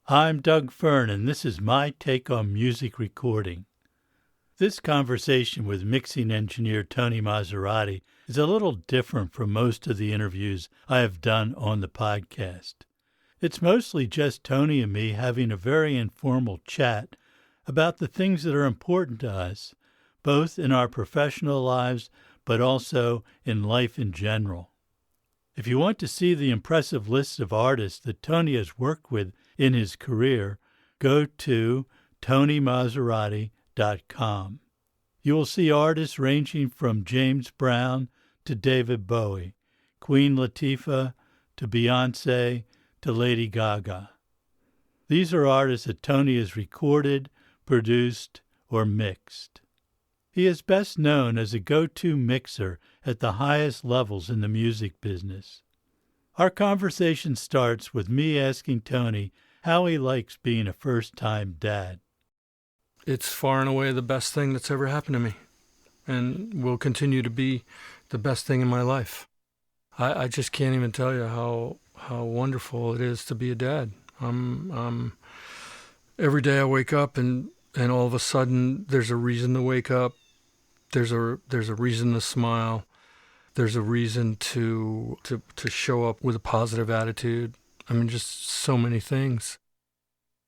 I'm Doug Fern, and this is my take on music recording. This conversation with mixing engineer Tony Maserati is a little different from most of the interviews I have done on the podcast. It's mostly just Tony and me having a very informal chat about the things that are important to us, both in our professional lives but also in life in general. If you want to see the impressive list of artists that Tony has worked with in his career, go to TonyMaserati.com. You will see artists ranging from James Brown to David Bowie, Queen Latifa to Beyonce to Lady Gaga. These are artists that Tony has recorded, produced, or mixed. He is best known as a go-to mixer at the highest levels in the music business. Our conversation starts with me asking Tony how he likes being a first-time dad. It's far and away the best thing that's ever happened to me, and will continue to be the best thing in my life. I just can't even tell you how wonderful it is to be a dad. Every day I wake up and all of a sudden there's a reason to wake up. There's a reason to smile. There's a reason to show up with a positive attitude. I mean, just so many things.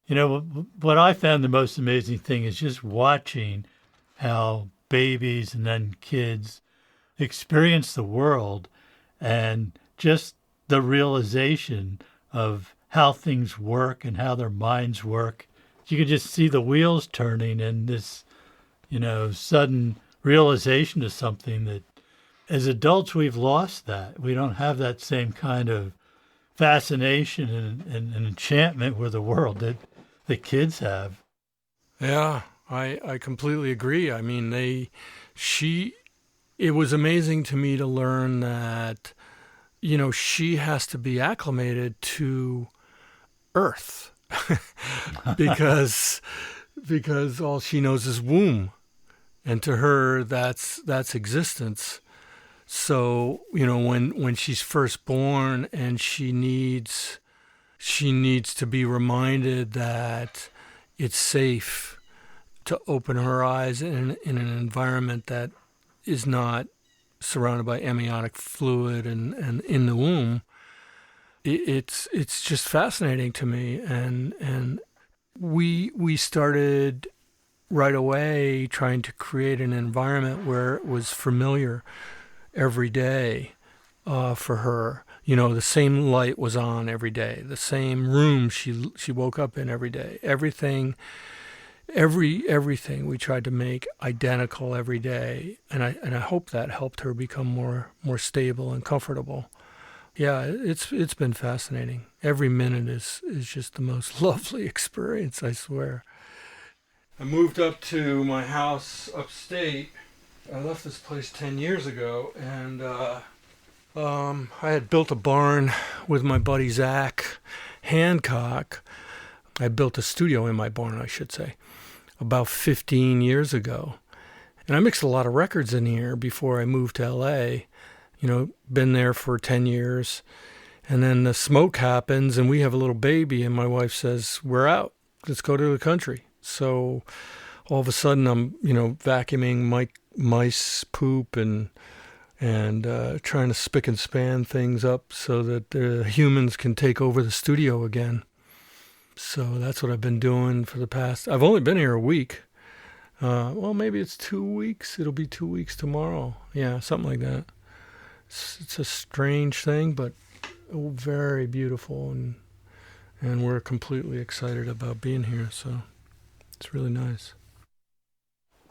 You know, what I found the most amazing thing is just watching how babies and then kids experience the world and just the realization of how things work and how their minds work. You can just see the wheels turning and this, sudden realization of something that as adults we've lost that. We don't have that same kind of fascination and enchantment with the world that the kids have. Yeah, I completely agree. I mean, it was amazing to me to learn that, she has to be acclimated to Earth because all she knows is womb. And to her, that's existence. So, when she's first born and she needs to be reminded that it's safe to open her eyes in an environment that is not surrounded by amniotic fluid and in the womb, it's just fascinating to me. And we started right away trying to create an environment where it was familiar every day for her. The same light was on every day, the same room she woke up in every day. Everything we tried to make identical every day, and I hope that helped her become more stable and comfortable. Yeah, it's been fascinating. Every minute is just the most lovely experience, I swear. I moved up to my house upstate. I left this place 10 years ago, and I had built a barn with my buddy Zach Hancock. I built a studio in my barn, I should say, about 15 years ago. And I mixed a lot of records in here before I moved to LA. Been there for 10 years. And then the smoke happens, and we have a little baby, and my wife says, "We're out. Let's go to the country." So all of a sudden I'm, vacuuming mice poop and trying to spick and span things up so that the humans can take over the studio again. So that's what I've been doing for the past. I've only been here a week. Well, maybe it's 2 weeks. It'll be 2 weeks tomorrow. Yeah, something like that. It's a strange thing, but very beautiful, and we're completely excited about being here. So it's really nice.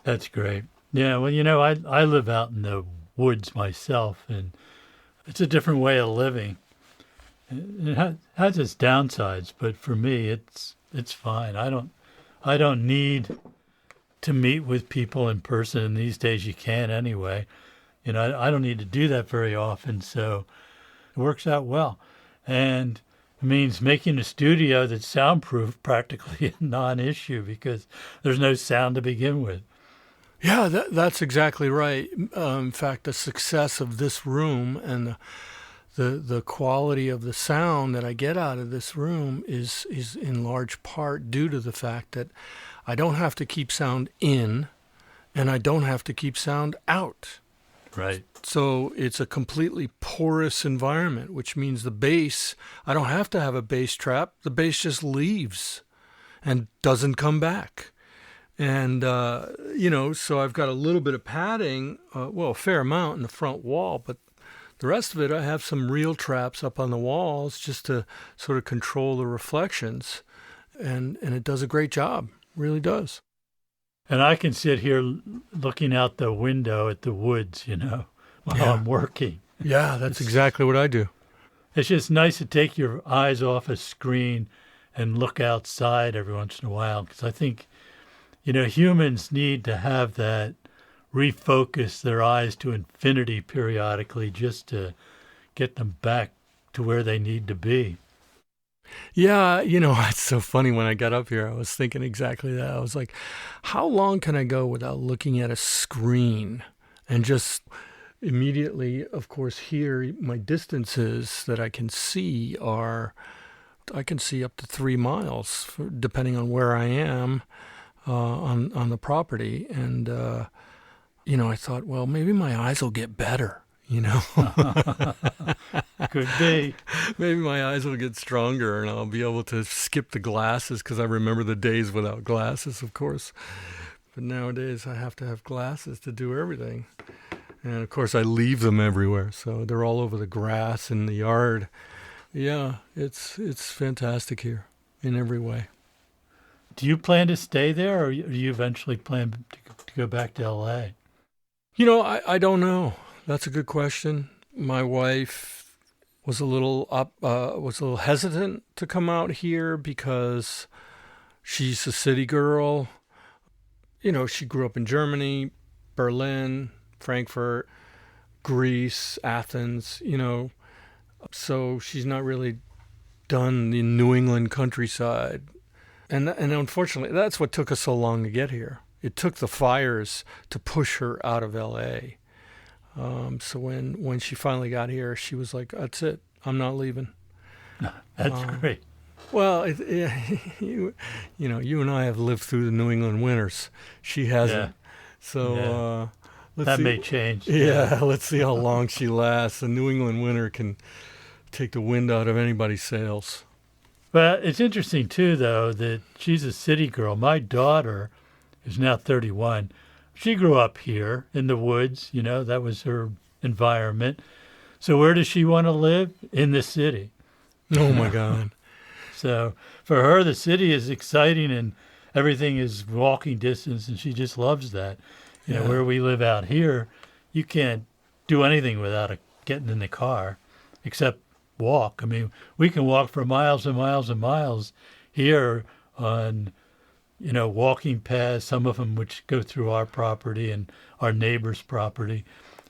That's great. Yeah, well, I live out in the woods myself, and it's a different way of living. It has its downsides, but for me, it's fine. I don't need to meet with people in person, and these days you can anyway. I don't need to do that very often, so it works out well. And it means making a studio that's soundproof practically a non-issue because there's no sound to begin with. Yeah, that's exactly right. In fact, the success of this room and the quality of the sound that I get out of this room is in large part due to the fact that I don't have to keep sound in and I don't have to keep sound out. Right. So it's a completely porous environment, which means the bass, I don't have to have a bass trap. The bass just leaves and doesn't come back. And, so I've got a little bit of padding, a fair amount in the front wall, but the rest of it, I have some real traps up on the walls just to sort of control the reflections. And it does a great job, really does. And I can sit here looking out the window at the woods, while I'm working. Yeah, that's exactly what I do. It's just nice to take your eyes off a screen and look outside every once in a while, because I think, humans need to have that, refocus their eyes to infinity periodically just to get them back to where they need to be. Yeah, it's so funny. When I got up here, I was thinking exactly that. I was like, how long can I go without looking at a screen? And just immediately, of course, here, my distances that I can see I can see up to 3 miles, depending on where I am on the property. And, I thought, well, maybe my eyes will get better. Could be. Maybe my eyes will get stronger and I'll be able to skip the glasses, because I remember the days without glasses, of course. But nowadays I have to have glasses to do everything. And of course I leave them everywhere, so they're all over the grass in the yard. Yeah, it's fantastic here in every way. Do you plan to stay there, or do you eventually plan to go back to L.A.? I don't know. That's a good question. My wife was a little hesitant to come out here because she's a city girl. She grew up in Germany, Berlin, Frankfurt, Greece, Athens, so she's not really done the New England countryside. And unfortunately, that's what took us so long to get here. It took the fires to push her out of L.A. So when she finally got here, she was like, that's it. I'm not leaving. That's great. Well, you and I have lived through the New England winters. She hasn't. Yeah. So that may change. Yeah, let's see how long she lasts. The New England winter can take the wind out of anybody's sails. But it's interesting, too, though, that she's a city girl. My daughter is now 31. She grew up here in the woods, that was her environment. So where does she want to live? In the city. Oh, my God. So for her, the city is exciting and everything is walking distance, and she just loves that. Where we live out here, you can't do anything without getting in the car, except walk. I mean, we can walk for miles and miles and miles here on walking paths, some of them which go through our property and our neighbor's property.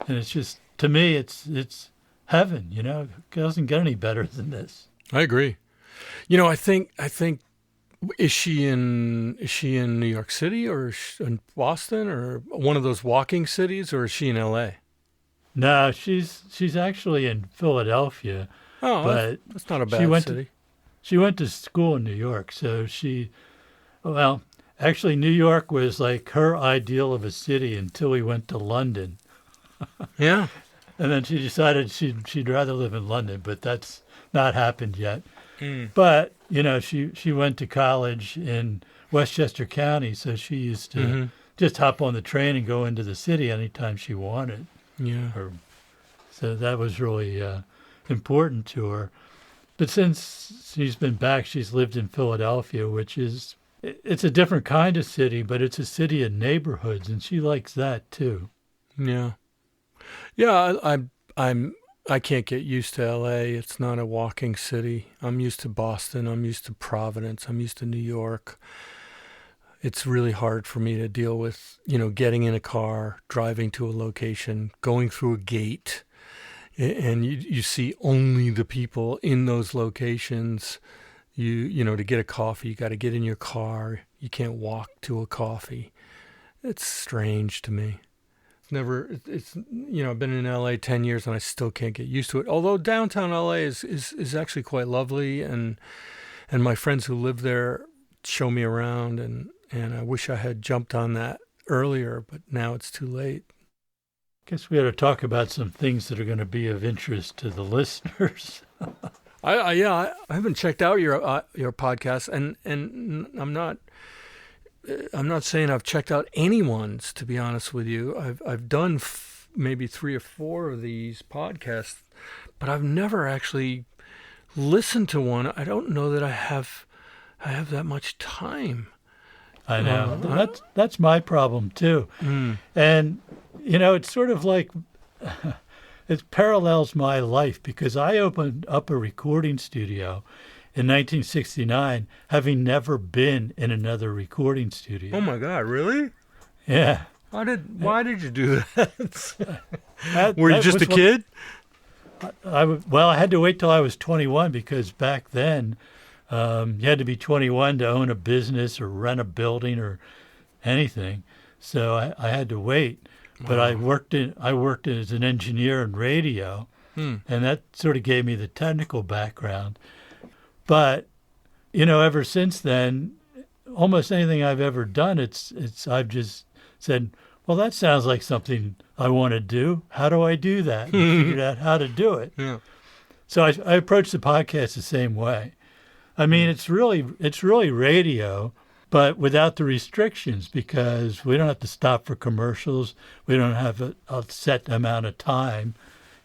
And it's just, to me, it's heaven, It doesn't get any better than this. I agree. I think, is she in New York City, or is she in Boston, or one of those walking cities, or is she in L.A.? No, she's actually in Philadelphia. Oh, but that's not a bad city. She went to school in New York, so actually, New York was like her ideal of a city until we went to London. Yeah. And then she decided she'd rather live in London, but that's not happened yet. Mm. But, she went to college in Westchester County, so she used to just hop on the train and go into the city anytime she wanted. Yeah. So that was really important to her. But since she's been back, she's lived in Philadelphia, which is, it's a different kind of city, but it's a city of neighborhoods, and she likes that too. Yeah. Yeah, I can't get used to L.A. It's not a walking city. I'm used to Boston. I'm used to Providence. I'm used to New York. It's really hard for me to deal with, getting in a car, driving to a location, going through a gate, and you see only the people in those locations. To get a coffee, you got to get in your car. You can't walk to a coffee. It's strange to me. It's I've been in LA 10 years and I still can't get used to it. Although downtown LA is actually quite lovely, and my friends who live there show me around, and I wish I had jumped on that earlier, but now it's too late. Guess we ought to talk about some things that are going to be of interest to the listeners. I haven't checked out your podcast, and I'm not saying I've checked out anyone's, to be honest with you. I've done maybe 3 or 4 of these podcasts, but I've never actually listened to one. I don't know that I have that much time. I know. That's my problem too. And it's sort of like it parallels my life, because I opened up a recording studio in 1969, having never been in another recording studio. Oh my God, really? Yeah. Why did you do that? Were you that just a kid? I had to wait till I was 21, because back then you had to be 21 to own a business or rent a building or anything. So I had to wait. Wow. But I worked as an engineer in radio, and that sort of gave me the technical background. But ever since then, almost anything I've ever done, I've just said, well, that sounds like something I want to do. How do I do that? And figured out how to do it. Yeah. So I approach the podcast the same way. I mean, it's really radio, but without the restrictions, because we don't have to stop for commercials. We don't have a set amount of time.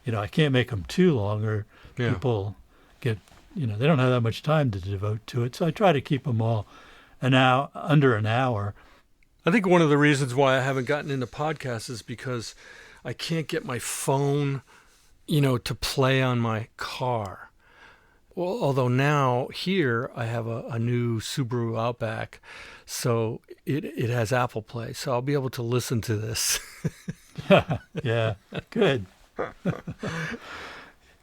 I can't make them too long, or people get, they don't have that much time to devote to it. So I try to keep them all under an hour. I think one of the reasons why I haven't gotten into podcasts is because I can't get my phone, to play on my car. Well, although now here I have a new Subaru Outback, so it has Apple Play, so I'll be able to listen to this. Yeah, good.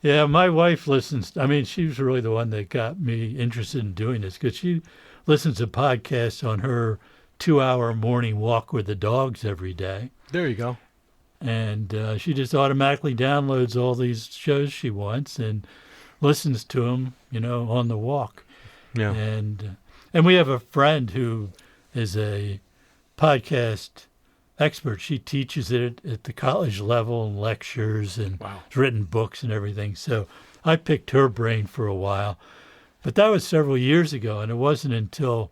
Yeah, my wife listens. I mean, she was really the one that got me interested in doing this, because she listens to podcasts on her 2-hour morning walk with the dogs every day. There you go. And she just automatically downloads all these shows she wants and listens to them, on the walk. Yeah. And we have a friend who is a podcast expert. She teaches it at the college level and lectures, and has written books and everything. So I picked her brain for a while. But that was several years ago, and it wasn't until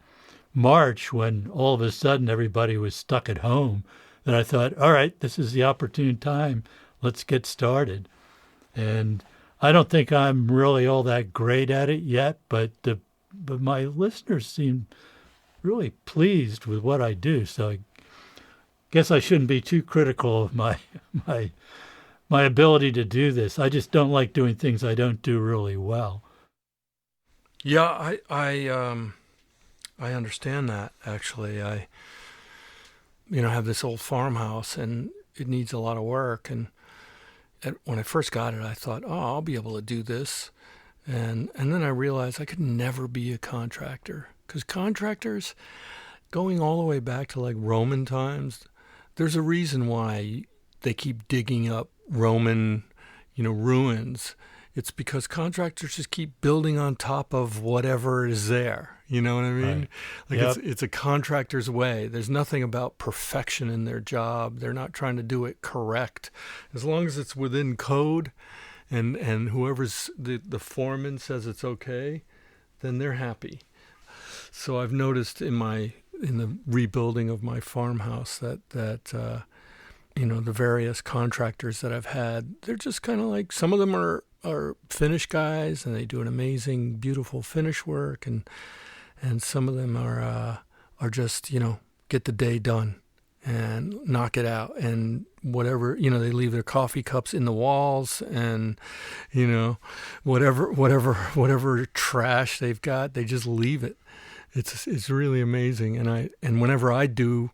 March, when all of a sudden everybody was stuck at home, that I thought, all right, this is the opportune time. Let's get started. And I don't think I'm really all that great at it yet, but my listeners seem really pleased with what I do. So I guess I shouldn't be too critical of my ability to do this. I just don't like doing things I don't do really well. Yeah, I understand that, actually. I have this old farmhouse, and it needs a lot of work, and when I first got it, I thought, I'll be able to do this. And then I realized I could never be a contractor, because contractors, going all the way back to like Roman times, there's a reason why they keep digging up Roman, ruins. It's because contractors just keep building on top of whatever is there. You know what I mean? Right. Like it's a contractor's way. There's nothing about perfection in their job. They're not trying to do it correct. As long as it's within code, and whoever's the foreman says it's okay, then they're happy. So I've noticed in the rebuilding of my farmhouse that the various contractors that I've had, they're just kind of like, some of them are finish guys, and they do an amazing, beautiful finish work, and some of them are just, get the day done and knock it out, and whatever, they leave their coffee cups in the walls, and whatever trash they've got, they just leave it. It's really amazing. And whenever I do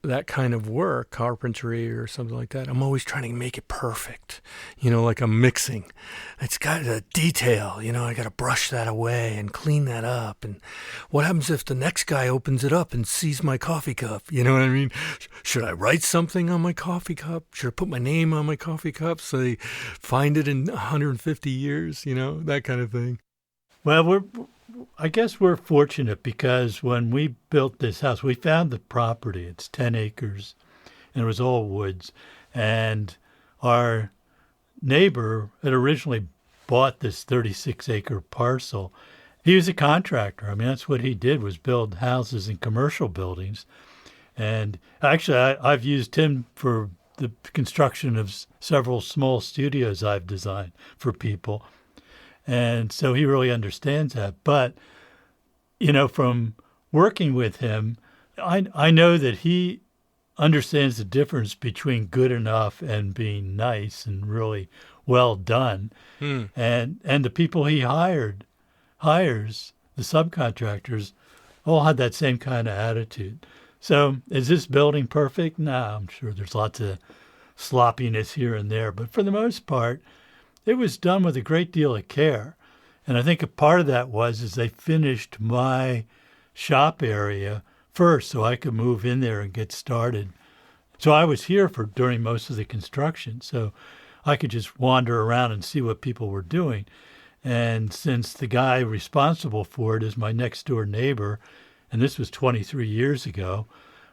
that kind of work, carpentry or something like that, I'm always trying to make it perfect. Like I'm mixing. It's got a detail, I got to brush that away and clean that up. And what happens if the next guy opens it up and sees my coffee cup? You know what I mean? Should I write something on my coffee cup? Should I put my name on my coffee cup so they find it in 150 years? That kind of thing. Well, I guess we're fortunate because when we built this house, we found the property. It's 10 acres, and it was all woods. And our neighbor had originally bought this 36-acre parcel. He was a contractor. I mean, that's what he did, was build houses and commercial buildings. And actually, I've used him for the construction of several small studios I've designed for people. And so he really understands that. But, from working with him, I know that he understands the difference between good enough and being nice and really well done. And the people he hires, the subcontractors, all had that same kind of attitude. So is this building perfect? No, I'm sure there's lots of sloppiness here and there. But for the most part, it was done with a great deal of care. And I think a part of that is they finished my shop area first so I could move in there and get started. So I was here during most of the construction. So I could just wander around and see what people were doing. And since the guy responsible for it is my next door neighbor, and this was 23 years ago,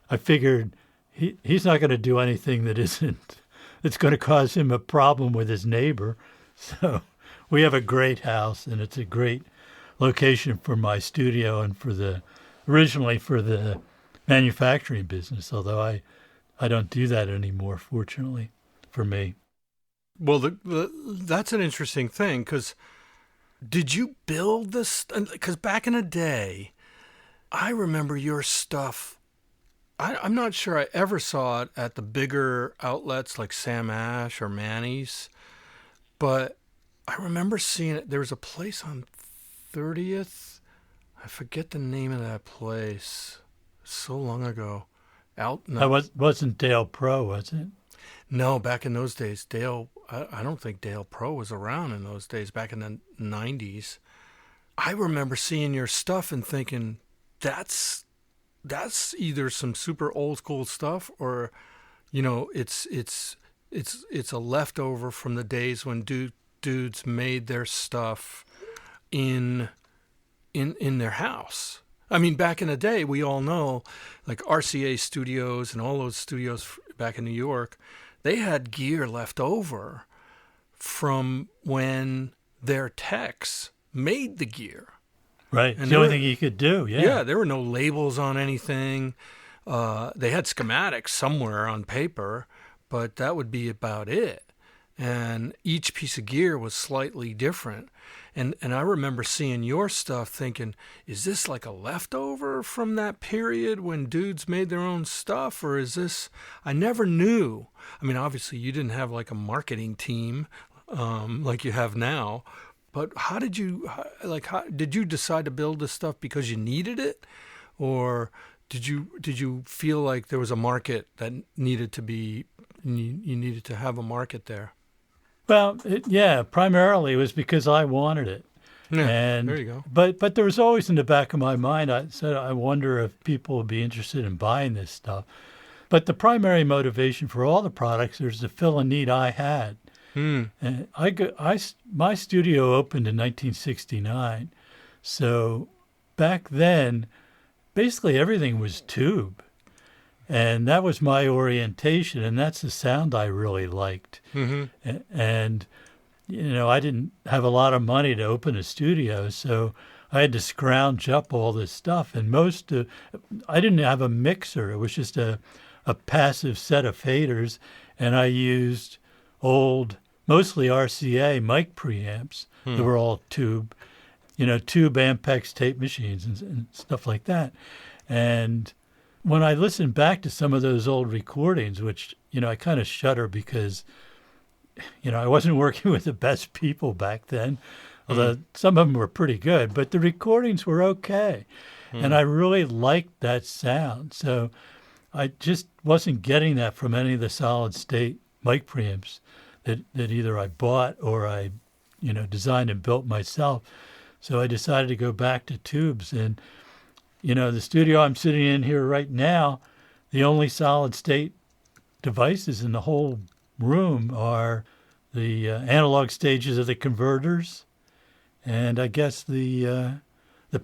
I figured he's not going to do anything that's going to cause him a problem with his neighbor. So we have a great house, and it's a great location for my studio and originally for the manufacturing business, although I don't do that anymore, fortunately, for me. Well, that's an interesting thing, because did you build this? Because back in the day, I remember your stuff. I'm not sure I ever saw it at the bigger outlets like Sam Ash or Manny's, but I remember seeing it. There was a place on 30th. I forget the name of that place. So long ago. Wasn't Dale Pro, was it? No, back in those days, Dale. I don't think Dale Pro was around in those days. Back in the 90s, I remember seeing your stuff and thinking, that's either some super old school stuff, or, it's a leftover from the days when dudes made their stuff in their house. I mean, back in the day, we all know, like RCA Studios and all those studios back in New York, they had gear left over from when their techs made the gear. Right. And the only thing you could do, yeah. Yeah, there were no labels on anything. They had schematics somewhere on paper, but that would be about it. And each piece of gear was slightly different. And I remember seeing your stuff thinking, is this like a leftover from that period when dudes made their own stuff? Or is this, I never knew. I mean, obviously you didn't have like a marketing team like you have now. But how did you decide to build this stuff because you needed it? Or did you feel like there was a market that needed to be, you needed to have a market there? Well, primarily it was because I wanted it. Yeah, and there you go. But there was always in the back of my mind, I wonder if people would be interested in buying this stuff. But the primary motivation for all the products was to fill a need I had. And my studio opened in 1969. So back then, basically everything was tube. And that was my orientation, and that's the sound I really liked. Mm-hmm. And, I didn't have a lot of money to open a studio, so I had to scrounge up all this stuff. And I didn't have a mixer. It was just a passive set of faders, and I used old, mostly RCA mic preamps that were all tube, tube Ampex tape machines and stuff like that. And when I listen back to some of those old recordings, which, I kind of shudder because, I wasn't working with the best people back then, although some of them were pretty good, but the recordings were okay. And I really liked that sound. So I just wasn't getting that from any of the solid state mic preamps that either I bought or I, designed and built myself. So I decided to go back to tubes. And, the studio I'm sitting in here right now, the only solid state devices in the whole room are the analog stages of the converters, and I guess the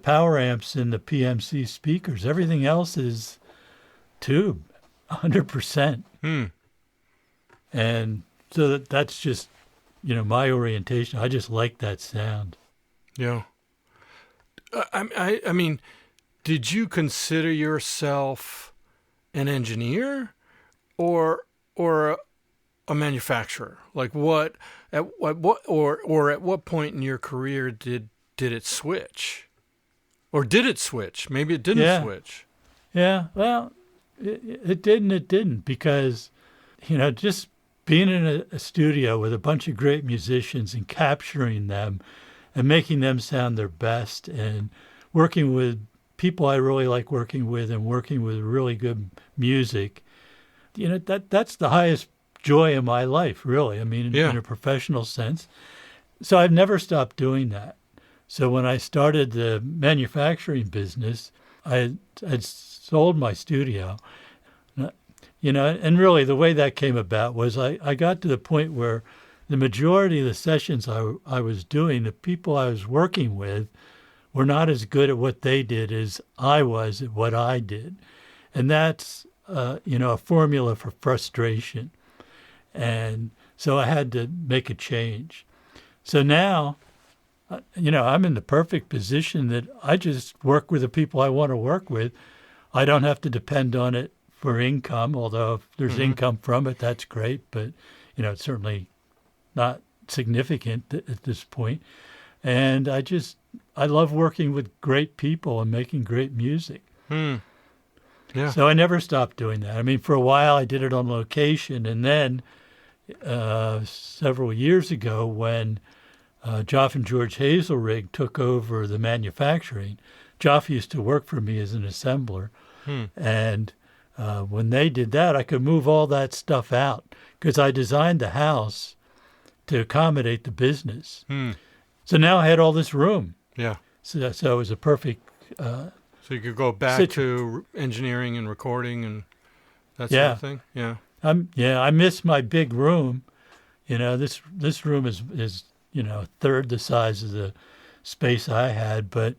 power amps and the PMC speakers. Everything else is tube, 100%. And so that's just, my orientation. I just like that sound. Yeah. I mean, did you consider yourself an engineer or a manufacturer? Like at what point in your career did it switch? Or did it switch? Maybe it didn't switch. Yeah, well, it didn't because, just being in a studio with a bunch of great musicians and capturing them and making them sound their best and working with people I really like working with and working with really good music, that's the highest joy in my life, really. I mean, in a professional sense. So I've never stopped doing that. So when I started the manufacturing business, I sold my studio, and really the way that came about was I got to the point where the majority of the sessions I was doing, the people I was working with were not as good at what they did as I was at what I did. And that's, a formula for frustration. And so I had to make a change. So now, I'm in the perfect position that I just work with the people I want to work with. I don't have to depend on it for income, although if there's income from it, that's great. But, it's certainly not significant at this point. And I love working with great people and making great music. Yeah. So I never stopped doing that. I mean, for a while I did it on location, and then several years ago when Joff and George Hazelrig took over the manufacturing, Joff used to work for me as an assembler, and when they did that, I could move all that stuff out because I designed the house to accommodate the business. So now I had all this room. Yeah. So it was a perfect. So you could go back to engineering and recording and that sort of thing. Yeah. I miss my big room. This room is a third the size of the space I had, but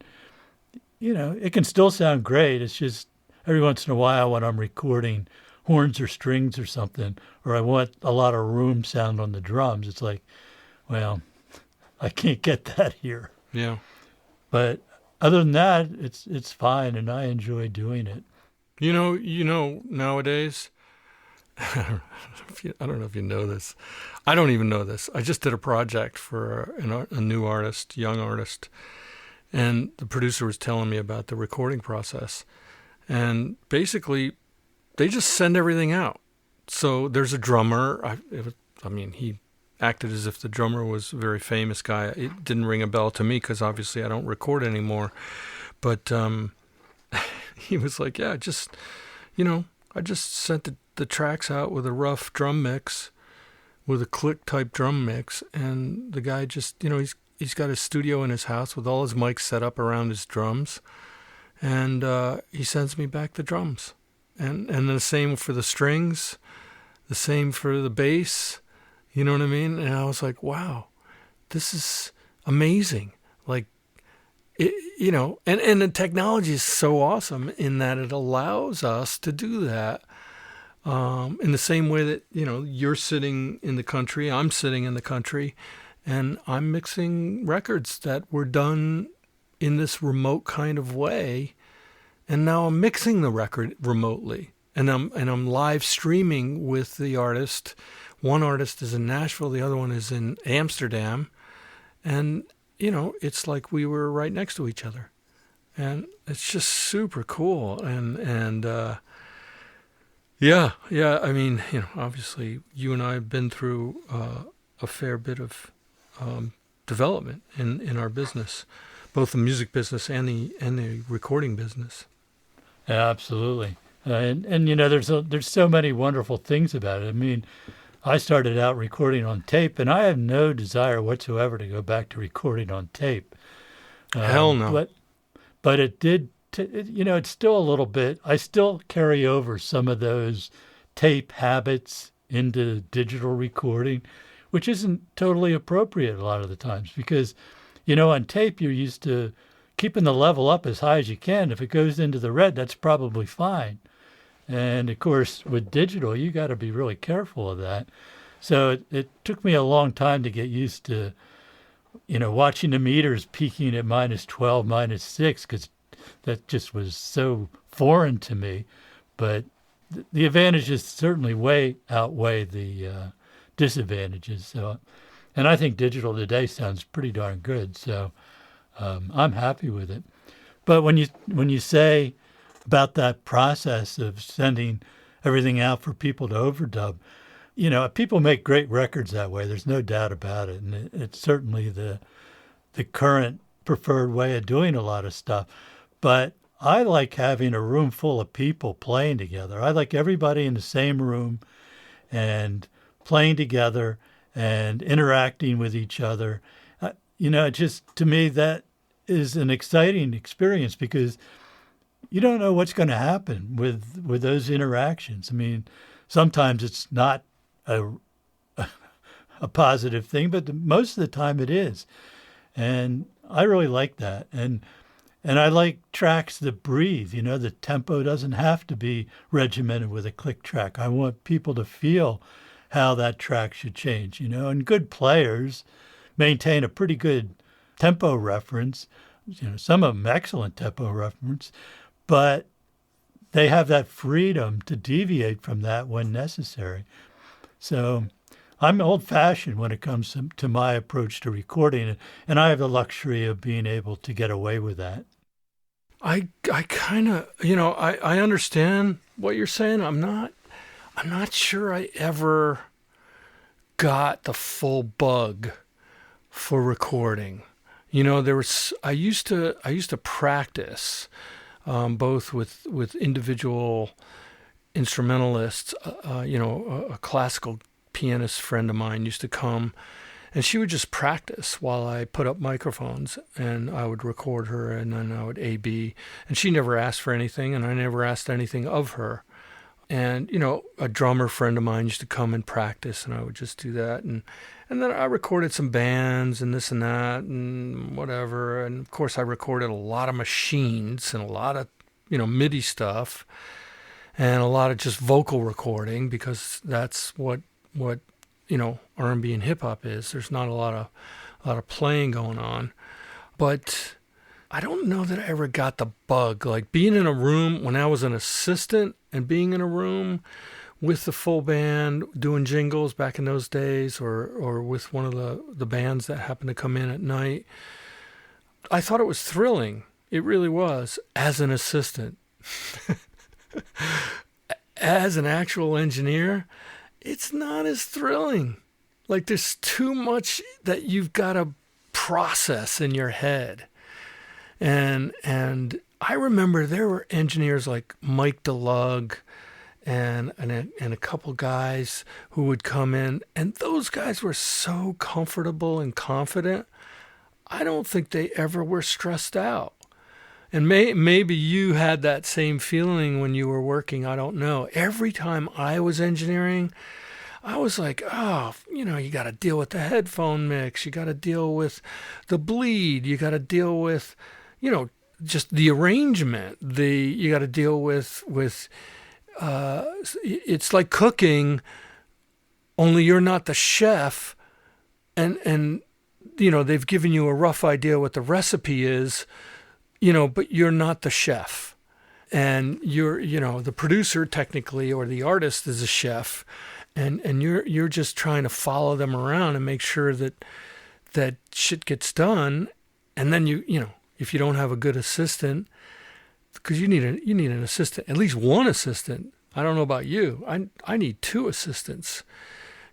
it can still sound great. It's just every once in a while when I'm recording horns or strings or something, or I want a lot of room sound on the drums, it's like, well, I can't get that here. Yeah. But other than that, it's fine, and I enjoy doing it. Nowadays, I don't know if you know this. I don't even know this. I just did a project for a new artist, young artist, and the producer was telling me about the recording process. And basically, they just send everything out. So there's a drummer. He acted as if the drummer was a very famous guy. It didn't ring a bell to me because obviously I don't record anymore. But he was like, yeah, I just sent the tracks out with a rough drum mix, with a click type drum mix. And the guy just, he's got his studio in his house with all his mics set up around his drums. And he sends me back the drums. And the same for the strings, the same for the bass. You know what I mean? And I was like, wow, this is amazing. Like, and the technology is so awesome in that it allows us to do that in the same way that, you're sitting in the country, I'm sitting in the country, and I'm mixing records that were done in this remote kind of way. And now I'm mixing the record remotely, and I'm live streaming with the artist. One artist is in Nashville, the other one is in Amsterdam, and it's like we were right next to each other, and it's just super cool. And yeah. I mean, obviously, you and I have been through a fair bit of development in our business, both the music business and the recording business. Yeah, absolutely. And there's so many wonderful things about it. I mean, I started out recording on tape, and I have no desire whatsoever to go back to recording on tape. Hell no. But it did, it's still a little bit, I still carry over some of those tape habits into digital recording, which isn't totally appropriate a lot of the times because, on tape, you're used to keeping the level up as high as you can. If it goes into the red, that's probably fine. And of course, with digital, you got to be really careful of that. So it took me a long time to get used to, watching the meters peaking at -12, -6, because that just was so foreign to me. But the advantages certainly way outweigh the disadvantages. So, and I think digital today sounds pretty darn good. So I'm happy with it. But when you say about that process of sending everything out for people to overdub, people make great records that way. There's no doubt about it. And it's certainly the current preferred way of doing a lot of stuff. But I like having a room full of people playing together. I like everybody in the same room and playing together and interacting with each other. Just to me, that is an exciting experience because you don't know what's going to happen with those interactions. I mean, sometimes it's not a positive thing, but most of the time it is. And I really like that. And I like tracks that breathe. The tempo doesn't have to be regimented with a click track. I want people to feel how that track should change, and good players maintain a pretty good tempo reference, some of them excellent tempo reference, but they have that freedom to deviate from that when necessary. So I'm old-fashioned when it comes to my approach to recording, and I have the luxury of being able to get away with that. I kind of, I understand what you're saying. I'm not sure I ever got the full bug for recording. I used to practice both with individual instrumentalists. A classical pianist friend of mine used to come, and she would just practice while I put up microphones, and I would record her, and then I would A/B. And she never asked for anything, and I never asked anything of her. And, a drummer friend of mine used to come and practice, and I would just do that. And then I recorded some bands and this and that and whatever. And, of course, I recorded a lot of machines and a lot of, MIDI stuff and a lot of just vocal recording because that's what R&B and hip-hop is. There's not a lot of playing going on. But I don't know that I ever got the bug. Like being in a room when I was an assistant and being in a room with the full band doing jingles back in those days or with one of the bands that happened to come in at night, I thought it was thrilling. It really was, as an assistant. As an actual engineer, it's not as thrilling. Like there's too much that you've got to process in your head. And I remember there were engineers like Mike DeLug and a couple guys who would come in, and those guys were so comfortable and confident. I don't think they ever were stressed out. And maybe you had that same feeling when you were working. I don't know. Every time I was engineering, I was like, you got to deal with the headphone mix. You got to deal with the bleed. You got to deal with, just the arrangement. You got to deal with it's like cooking, only you're not the chef, and they've given you a rough idea what the recipe is, but you're not the chef, and you're the producer technically, or the artist is a chef, and you're just trying to follow them around and make sure that shit gets done, and then if you don't have a good assistant, because you need an assistant, at least one assistant. I don't know about you. I need two assistants.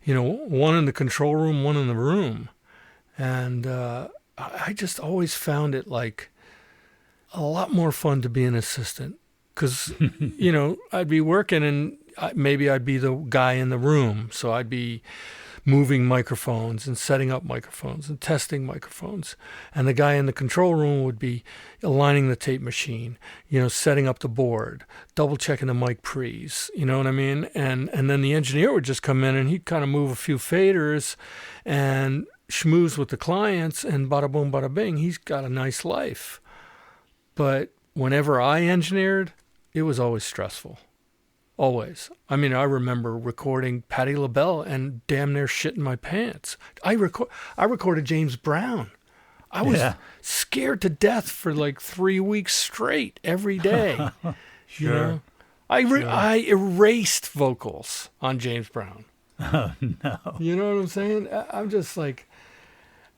One in the control room, one in the room. And I just always found it like a lot more fun to be an assistant because, I'd be working and maybe I'd be the guy in the room. So I'd be moving microphones and setting up microphones and testing microphones. And the guy in the control room would be aligning the tape machine, setting up the board, double checking the mic pre's, you know what I mean? And then the engineer would just come in and he'd kind of move a few faders and schmooze with the clients, and bada boom, bada bing, he's got a nice life. But whenever I engineered, it was always stressful. Always. I mean, I remember recording Patti LaBelle and damn near shitting my pants. I recorded James Brown. I was scared to death for like 3 weeks straight every day. Sure. I erased vocals on James Brown. Oh, no. You know what I'm saying? I'm just like,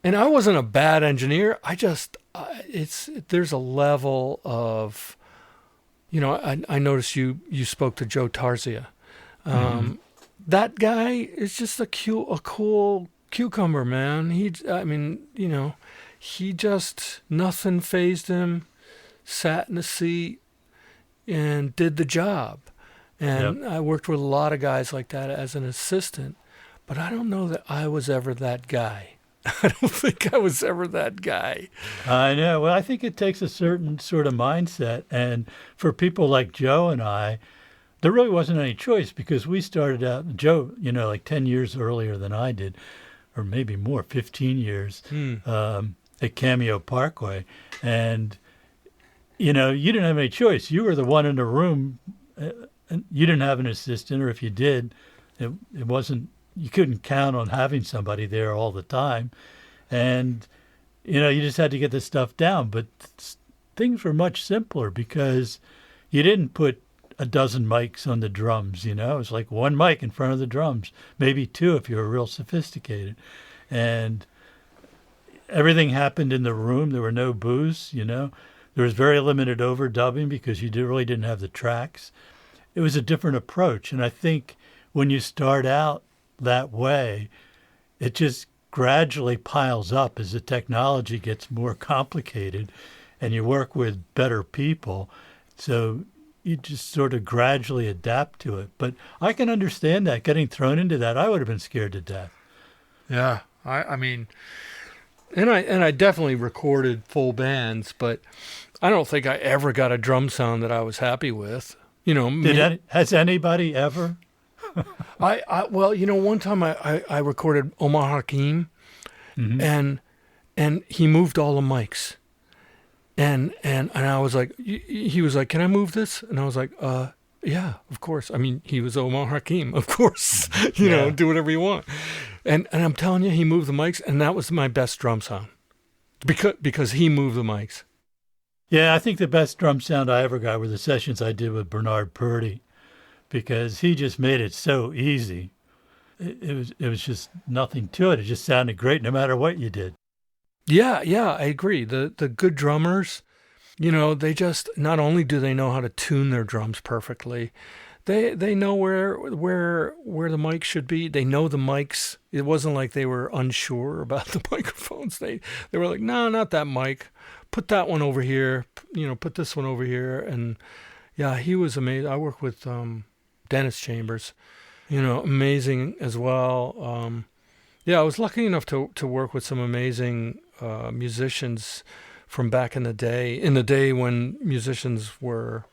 and I wasn't a bad engineer. I just, there's a level of, I noticed you spoke to Joe Tarzia. That guy is just a cool cucumber, man. He just, nothing fazed him, sat in the seat and did the job. And I worked with a lot of guys like that as an assistant, but I don't know that I was ever that guy. I don't think I was ever that guy. I know. Well, I think it takes a certain sort of mindset. And for people like Joe and I, there really wasn't any choice, because we started out, Joe, like 10 years earlier than I did, or maybe more, 15 years at Cameo Parkway. And, you didn't have any choice. You were the one in the room. And you didn't have an assistant, or if you did, it wasn't, you couldn't count on having somebody there all the time. And, you just had to get this stuff down. But things were much simpler because you didn't put a dozen mics on the drums, It was like one mic in front of the drums, maybe two if you were real sophisticated. And everything happened in the room. There were no booths, There was very limited overdubbing because you really didn't have the tracks. It was a different approach. And I think when you start out that way, it just gradually piles up as the technology gets more complicated and you work with better people. So you just sort of gradually adapt to it. But I can understand that. Getting thrown into that, I would have been scared to death. Yeah. I mean, and I definitely recorded full bands, but I don't think I ever got a drum sound that I was happy with. Has anybody ever? One time I recorded Omar Hakim, and he moved all the mics, and I was like, he was like, "Can I move this?" And I was like, "Yeah, of course." I mean, he was Omar Hakim, of course. Do whatever you want. And I'm telling you, he moved the mics, and that was my best drum sound, because he moved the mics. Yeah, I think the best drum sound I ever got were the sessions I did with Bernard Purdy, because he just made it so easy. It was just nothing to it. It just sounded great no matter what you did. Yeah, I agree. The good drummers, they just, not only do they know how to tune their drums perfectly, they know where the mic should be. They know the mics. It wasn't like they were unsure about the microphones. They were like, no, not that mic. Put that one over here. Put this one over here. And yeah, he was amazing. I worked with Dennis Chambers, amazing as well. I was lucky enough to work with some amazing musicians from back in the day when musicians were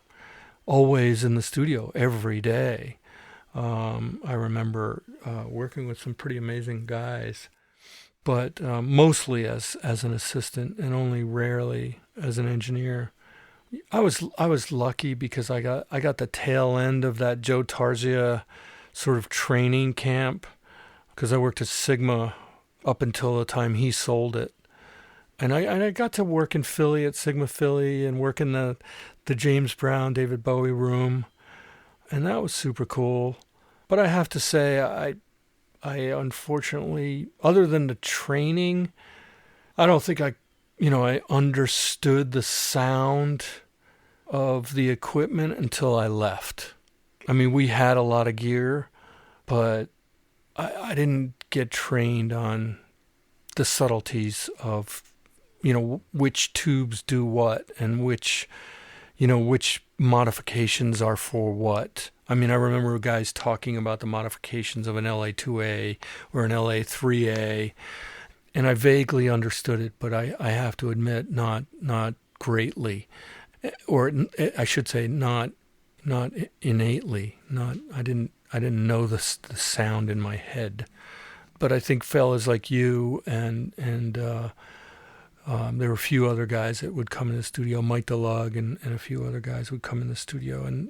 always in the studio every day. I remember working with some pretty amazing guys, but mostly as an assistant and only rarely as an engineer. I was lucky because I got the tail end of that Joe Tarzia sort of training camp, because I worked at Sigma up until the time he sold it. And I got to work in Philly at Sigma Philly and work in the James Brown, David Bowie room. And that was super cool. But I have to say, I unfortunately, other than the training, I don't think I understood the sound of the equipment until I left. I mean, we had a lot of gear, but I didn't get trained on the subtleties of, which tubes do what and which, which modifications are for what. I mean, I remember guys talking about the modifications of an LA2A or an LA3A, and I vaguely understood it, but I have to admit, not greatly, or I should say, not innately. I didn't know the sound in my head. But I think fellas like you and there were a few other guys that would come in the studio, Mike DeLug and a few other guys would come in the studio, and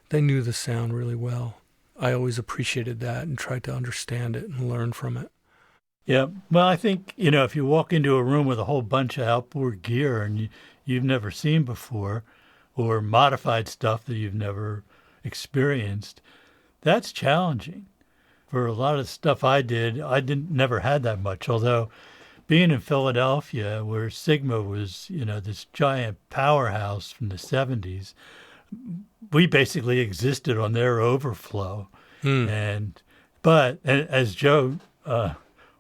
they knew the sound really well. I always appreciated that and tried to understand it and learn from it. Yeah, well, I think, if you walk into a room with a whole bunch of outboard gear and you've never seen before, or modified stuff that you've never experienced, that's challenging. For a lot of stuff I did, never had that much, although being in Philadelphia, where Sigma was, this giant powerhouse from the 70s, we basically existed on their overflow. But as Joe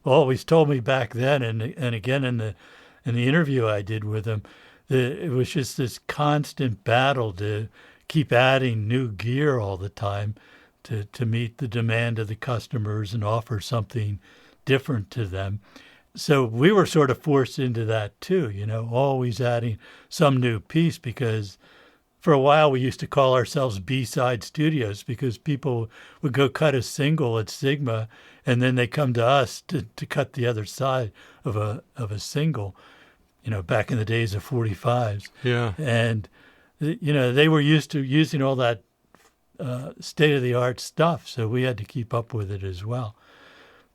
always told me back then, and again in the interview I did with him, it was just this constant battle to keep adding new gear all the time to meet the demand of the customers and offer something different to them. So we were sort of forced into that too, always adding some new piece, because for a while we used to call ourselves B-side studios, because people would go cut a single at Sigma and then they come to us to cut the other side of a single, back in the days of 45s. Yeah. And, they were used to using all that state-of-the-art stuff, so we had to keep up with it as well.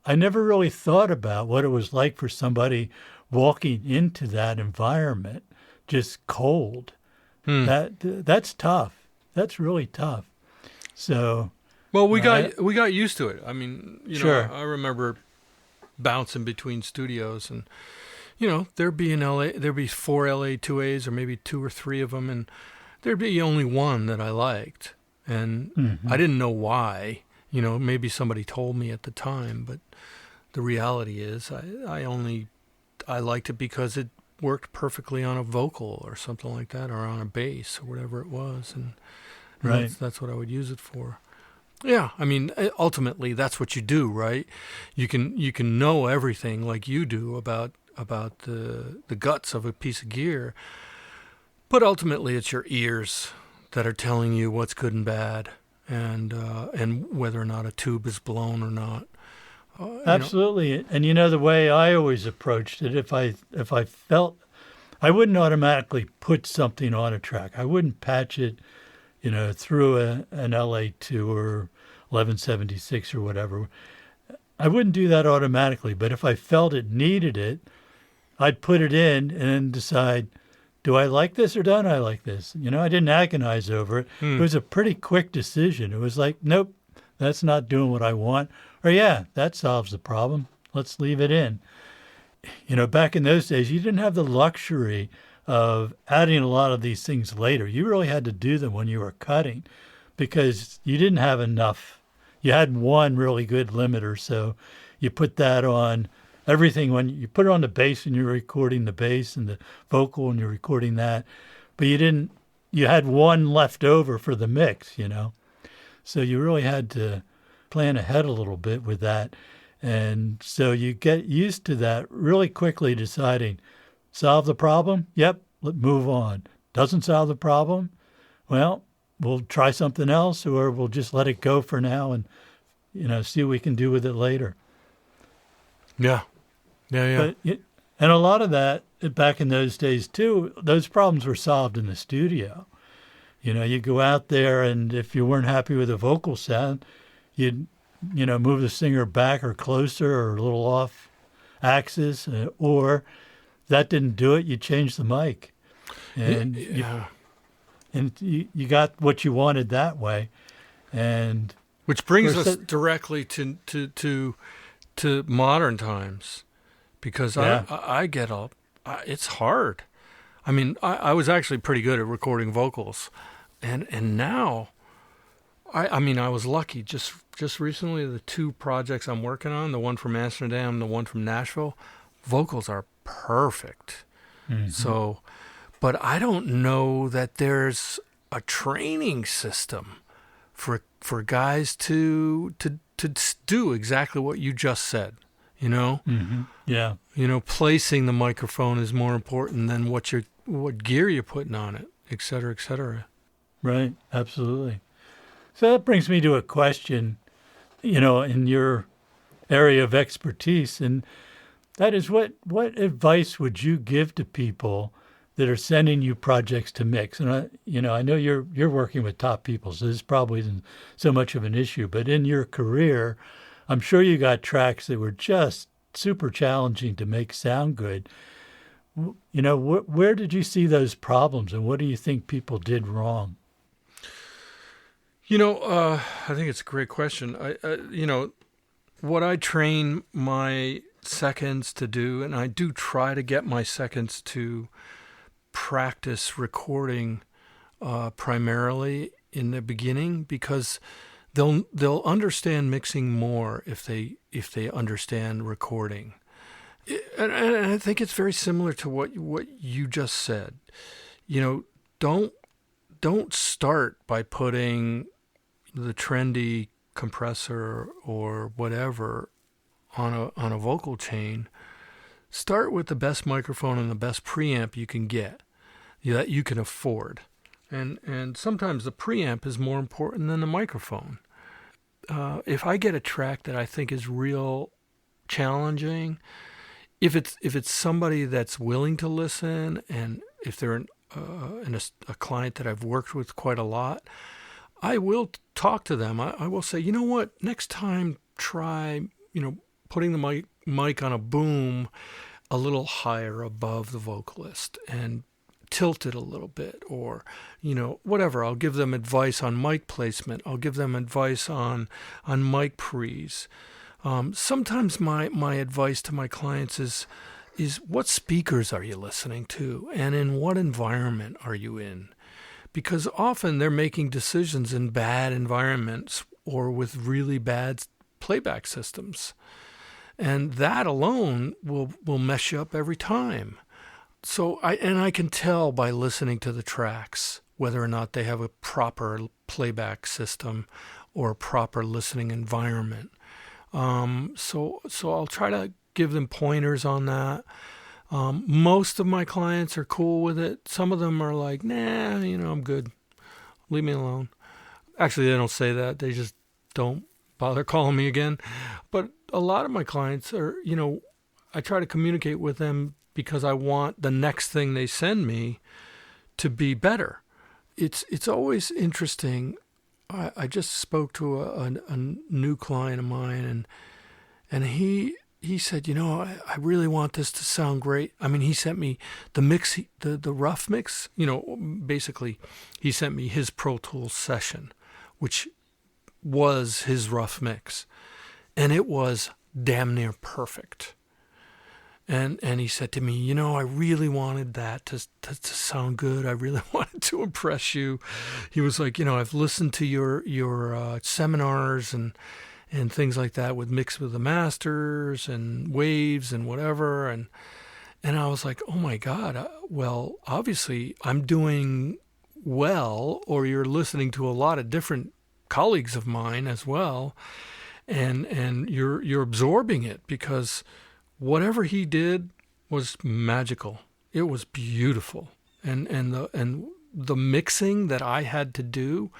I never really thought about what it was like for somebody walking into that environment, just cold. That's tough. That's really tough. So, well, we got used to it. I mean, sure. I remember bouncing between studios, and there'd be 4 LA2As or maybe 2 or 3 of them, and there'd be only one that I liked, and I didn't know why. Maybe somebody told me at the time, but the reality is I liked it because it worked perfectly on a vocal or something like that, or on a bass or whatever it was, and right. That's what I would use it for. Yeah, I mean, ultimately that's what you do, right? You can know everything like you do about the guts of a piece of gear, but ultimately it's your ears that are telling you what's good and bad, and whether or not a tube is blown or not. Absolutely. And the way I always approached it, if I felt, I wouldn't automatically put something on a track. I wouldn't patch it, through an LA2 or 1176 or whatever. I wouldn't do that automatically. But if I felt it needed it, I'd put it in and then decide, do I like this or don't I like this? I didn't agonize over it. It was a pretty quick decision. It was like, nope, that's not doing what I want. Or, yeah, that solves the problem. Let's leave it in. Back in those days, you didn't have the luxury of adding a lot of these things later. You really had to do them when you were cutting, because you didn't have enough. You had one really good limiter, so you put that on everything. When you put it on the bass and you're recording the bass, and the vocal and you're recording that, but you had one left over for the mix, So you really had to plan ahead a little bit with that. And so you get used to that really quickly, deciding, solve the problem? Yep, let's move on. Doesn't solve the problem? Well, we'll try something else, or we'll just let it go for now and, see what we can do with it later. Yeah. And a lot of that, back in those days too, those problems were solved in the studio. You go out there, and if you weren't happy with the vocal sound, you'd move the singer back or closer or a little off axis, or if that didn't do it, you change the mic, and you got what you wanted that way. And which brings us directly to modern times, because I get up. It's hard. I mean, I was actually pretty good at recording vocals, and now. I mean, I was lucky. Just recently, the 2 projects I'm working on, the one from Amsterdam, the one from Nashville, vocals are perfect. So, But I don't know that there's a training system for guys to do exactly what you just said. You know, Yeah. You know, placing the microphone is more important than what gear you're putting on it, et cetera, et cetera. Right. Absolutely. So that brings me to a question, in your area of expertise, and that is what advice would you give to people that are sending you projects to mix? And I know you're working with top people, so this probably isn't so much of an issue, but in your career, I'm sure you got tracks that were just super challenging to make sound good. Where did you see those problems, and what do you think people did wrong? I think it's a great question. What I train my seconds to do, and I do try to get my seconds to practice recording primarily in the beginning, because they'll understand mixing more if they understand recording. And I think it's very similar to what you just said. Don't start by putting the trendy compressor or whatever on a vocal chain. Start with the best microphone and the best preamp you can get, that you can afford. And sometimes the preamp is more important than the microphone. If I get a track that I think is real challenging, if it's somebody that's willing to listen, and if they're a client that I've worked with quite a lot, I will talk to them. I will say, you know what, next time try, putting the mic on a boom a little higher above the vocalist and tilt it a little bit, or, whatever. I'll give them advice on mic placement. I'll give them advice on mic pre's. Sometimes my advice to my clients is what speakers are you listening to, and in what environment are you in? Because often they're making decisions in bad environments or with really bad playback systems. And that alone will mess you up every time. So I can tell by listening to the tracks whether or not they have a proper playback system or a proper listening environment. So I'll try to give them pointers on that. Most of my clients are cool with it. Some of them are like, nah, I'm good. Leave me alone. Actually, they don't say that. They just don't bother calling me again. But a lot of my clients are, I try to communicate with them because I want the next thing they send me to be better. It's always interesting. I just spoke to a new client of mine, and he said, I really want this to sound great. I mean, he sent me the mix, the rough mix. Basically, he sent me his Pro Tools session, which was his rough mix, and it was damn near perfect. And he said to me, I really wanted that to sound good. I really wanted to impress you. He was like, I've listened to your seminars and things like that with Mix with the Masters and Waves and whatever. And I was like, oh my God, well, obviously I'm doing well, or you're listening to a lot of different colleagues of mine as well. And you're absorbing it, because whatever he did was magical. It was beautiful. And the mixing that I had to do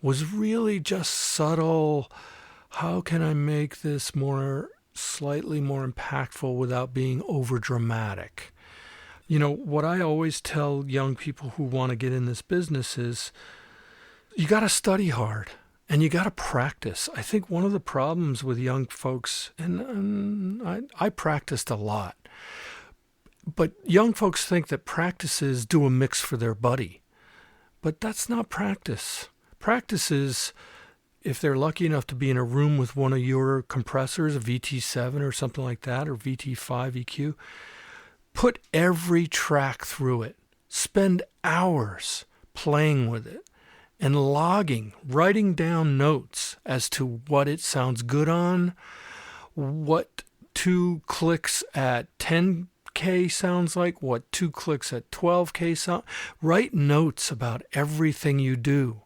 was really just subtle. How can I make this slightly more impactful without being over dramatic? What I always tell young people who want to get in this business is you got to study hard. And you got to practice. I think one of the problems with young folks, and I practiced a lot, but young folks think that practice is do a mix for their buddy. But that's not practice. Practice is, if they're lucky enough to be in a room with one of your compressors, a VT7 or something like that, or VT5 EQ, put every track through it. Spend hours playing with it. And writing down notes as to what it sounds good on, what 2 clicks at 10 8K sounds like, what 2 clicks at 12K sound. Write notes about everything you do,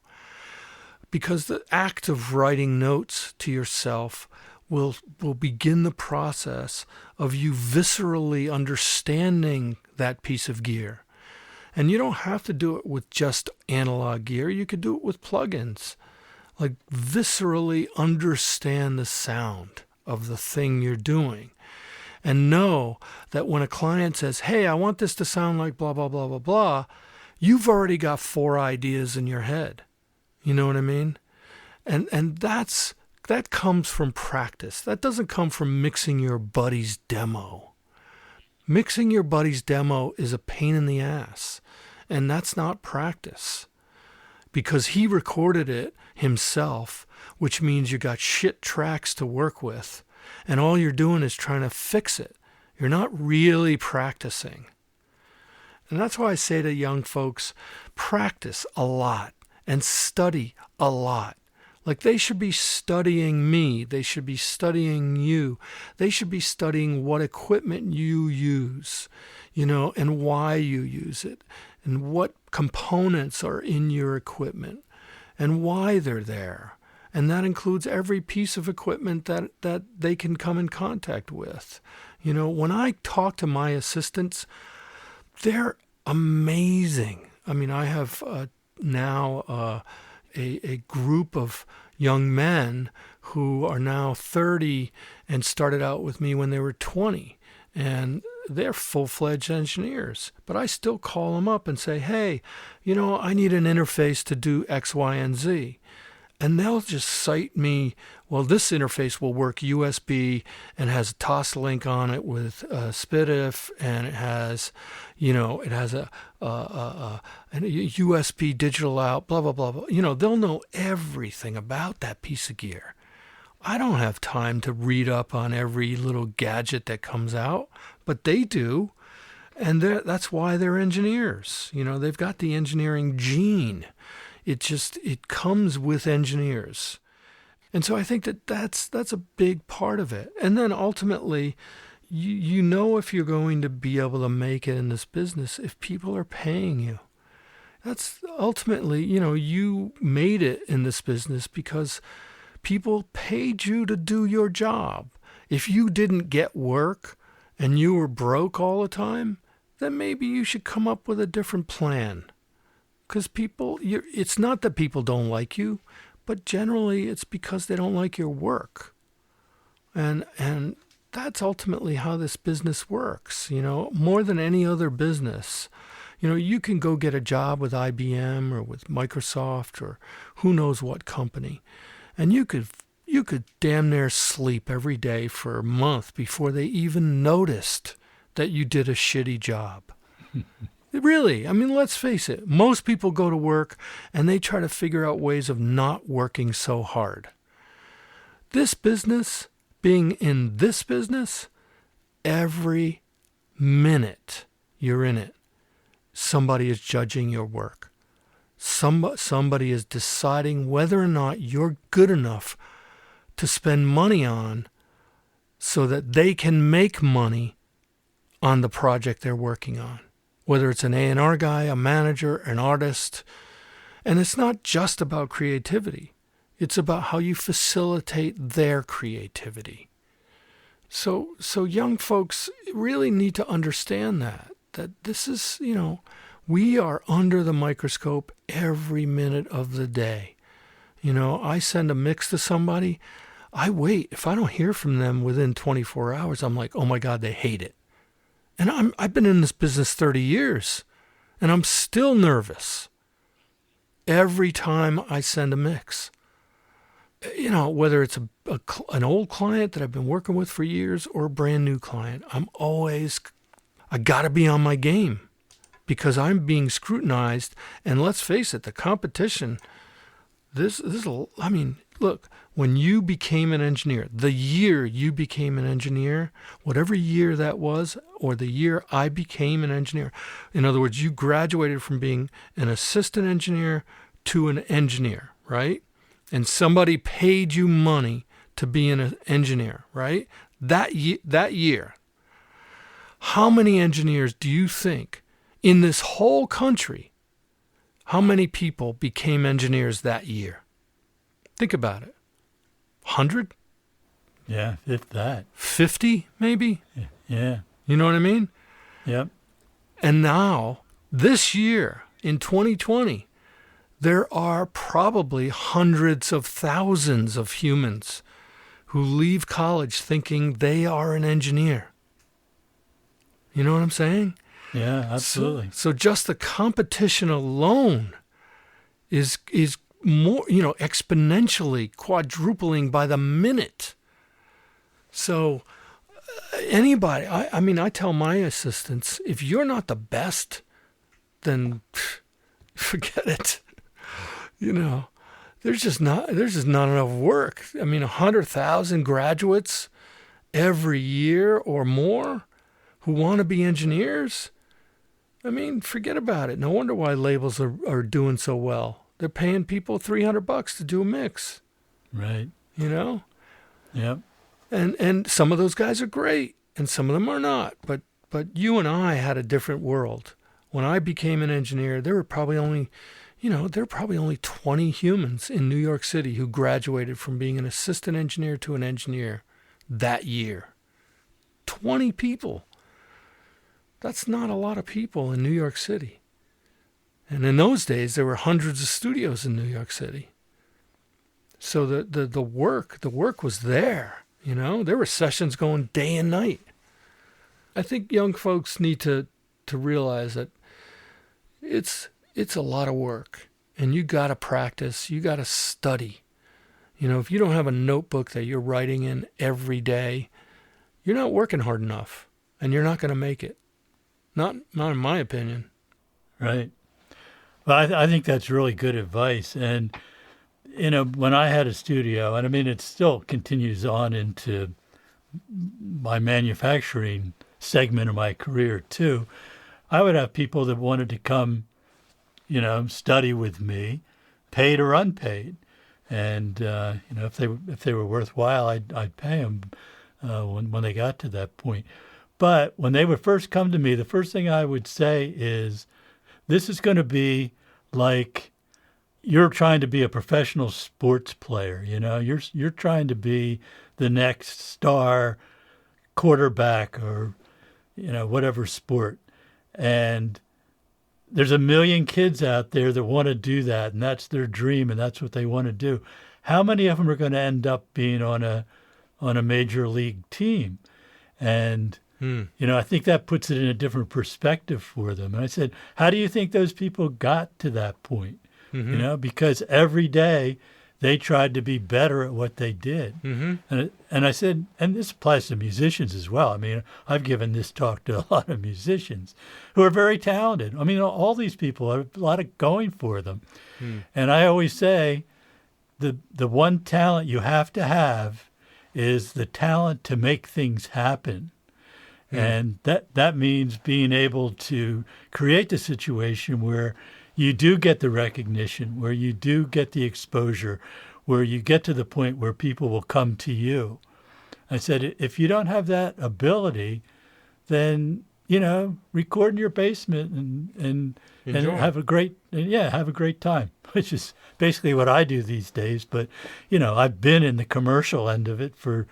because the act of writing notes to yourself will begin the process of you viscerally understanding that piece of gear. And you don't have to do it with just analog gear. You could do it with plugins. Like, viscerally understand the sound of the thing you're doing. And know that when a client says, hey, I want this to sound like blah, blah, blah, blah, blah, you've already got 4 ideas in your head. You know what I mean? And that comes from practice. That doesn't come from mixing your buddy's demo. Mixing your buddy's demo is a pain in the ass. And that's not practice. Because he recorded it himself, which means you got shit tracks to work with. And all you're doing is trying to fix it. You're not really practicing. And that's why I say to young folks, practice a lot and study a lot. Like, they should be studying me. They should be studying you. They should be studying what equipment you use, and why you use it, and what components are in your equipment, and why they're there. And that includes every piece of equipment that they can come in contact with. When I talk to my assistants, they're amazing. I mean, I have now a group of young men who are now 30 and started out with me when they were 20. And they're full-fledged engineers. But I still call them up and say, hey, I need an interface to do X, Y, and Z. And they'll just cite me, well, this interface will work USB and has a Toslink on it with SPDIF, and it has, a USB digital out, blah, blah, blah, blah. They'll know everything about that piece of gear. I don't have time to read up on every little gadget that comes out, but they do. And that's why they're engineers. They've got the engineering gene. It comes with engineers. And so I think that's a big part of it. And then ultimately, if you're going to be able to make it in this business, if people are paying you. That's ultimately, you made it in this business because people paid you to do your job. If you didn't get work and you were broke all the time, then maybe you should come up with a different plan. Because it's not that people don't like you, but generally it's because they don't like your work. And that's ultimately how this business works, more than any other business. You can go get a job with IBM or with Microsoft or who knows what company, and you could damn near sleep every day for a month before they even noticed that you did a shitty job. Really, I mean, let's face it. Most people go to work and they try to figure out ways of not working so hard. This business, being in this business, every minute you're in it, somebody is judging your work. Somebody is deciding whether or not you're good enough to spend money on so that they can make money on the project they're working on. Whether it's an A&R guy, a manager, an artist. And it's not just about creativity. It's about how you facilitate their creativity. So young folks really need to understand that this is, we are under the microscope every minute of the day. I send a mix to somebody, I wait. If I don't hear from them within 24 hours, I'm like, oh my God, they hate it. And I've been in this business 30 years, and I'm still nervous every time I send a mix. Whether it's an old client that I've been working with for years or a brand new client, I got to be on my game because I'm being scrutinized. And let's face it, the competition, look, when you became an engineer, the year you became an engineer, whatever year that was, or the year I became an engineer, in other words, you graduated from being an assistant engineer to an engineer, right? And somebody paid you money to be an engineer, right? That year, How many engineers do you think in this whole country, how many people became engineers that year? Think about it. 100? Yeah, if that. 50 maybe? Yeah. You know what I mean? Yep. And now, this year, in 2020, there are probably hundreds of thousands of humans who leave college thinking they are an engineer. You know what I'm saying? Yeah, absolutely. So just the competition alone is more, exponentially quadrupling by the minute. So anybody, I tell my assistants, if you're not the best, then forget it. There's just not enough work. 100,000 graduates every year or more who want to be engineers. Forget about it. No wonder why labels are doing so well. They're paying people $300 to do a mix. Right. Yep. And some of those guys are great, and some of them are not. But you and I had a different world. When I became an engineer, there were probably only 20 humans in New York City who graduated from being an assistant engineer to an engineer that year. 20 people. That's not a lot of people in New York City. And in those days, there were hundreds of studios in New York City. So the work was there. There were sessions going day and night. I think young folks need to realize that it's a lot of work, and you got to practice. You got to study. If you don't have a notebook that you're writing in every day, you're not working hard enough, and you're not going to make it. Not in my opinion. Right. Well, I think that's really good advice. And, when I had a studio, and it still continues on into my manufacturing segment of my career too, I would have people that wanted to come, study with me, paid or unpaid. And, if they were worthwhile, I'd pay them when they got to that point. But when they would first come to me, the first thing I would say is, this is going to be like you're trying to be a professional sports player. You're trying to be the next star quarterback or, whatever sport. And there's a million kids out there that want to do that, and that's their dream, and that's what they want to do. How many of them are going to end up being on a major league team? And I think that puts it in a different perspective for them. And I said, how do you think those people got to that point? Mm-hmm. Because every day they tried to be better at what they did. Mm-hmm. And I said, and this applies to musicians as well. I've given this talk to a lot of musicians who are very talented. All these people have a lot of going for them. And I always say the one talent you have to have is the talent to make things happen. And that means being able to create the situation where you do get the recognition, where you do get the exposure, where you get to the point where people will come to you. I said, if you don't have that ability, then, record in your basement and have a great time, which is basically what I do these days. But, I've been in the commercial end of it for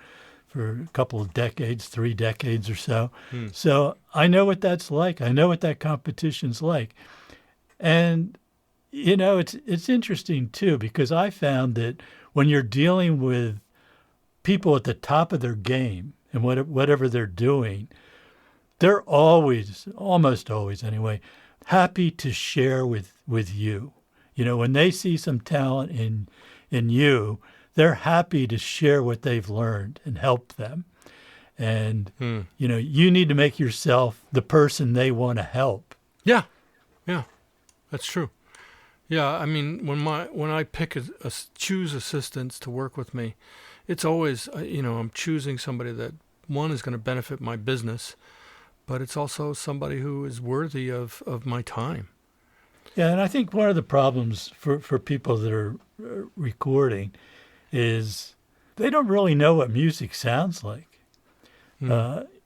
a couple of decades, 3 decades or so. So I know what that's like. I know what that competition's like. And, it's interesting, too, because I found that when you're dealing with people at the top of their game and whatever they're doing, they're always, almost always anyway, happy to share with you. When they see some talent in you, they're happy to share what they've learned and help them. And, you need to make yourself the person they want to help. Yeah, that's true. Yeah, when I choose assistants to work with me, it's always, I'm choosing somebody that, one, is going to benefit my business, but it's also somebody who is worthy of my time. Yeah, and I think one of the problems for people that are recording is they don't really know what music sounds like.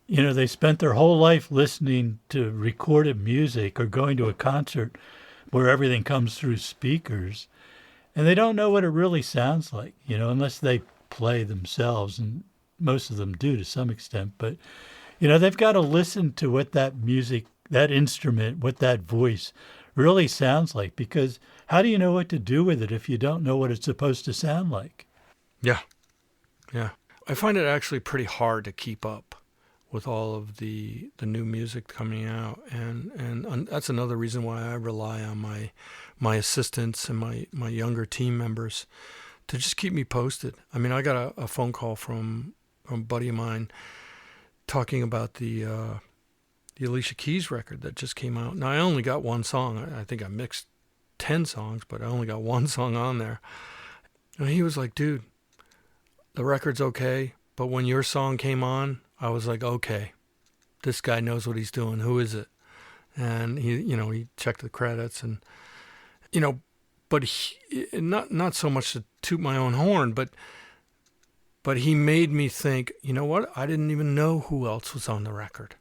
they spent their whole life listening to recorded music or going to a concert where everything comes through speakers, and they don't know what it really sounds like, unless they play themselves, and most of them do to some extent. But, they've got to listen to what that music, that instrument, what that voice really sounds like, because how do you know what to do with it if you don't know what it's supposed to sound like? Yeah. Yeah. I find it actually pretty hard to keep up with all of the new music coming out, and that's another reason why I rely on my assistants and my younger team members to just keep me posted. I mean, I got a phone call from a buddy of mine talking about the Alicia Keys record that just came out. Now, I only got one song. I think I mixed 10 songs, but I only got one song on there. And he was like, dude, the record's okay, but when your song came on, I was like, okay, this guy knows what he's doing. Who is it? And he checked the credits, and but not so much to toot my own horn, but he made me think, you know what? I didn't even know who else was on the record,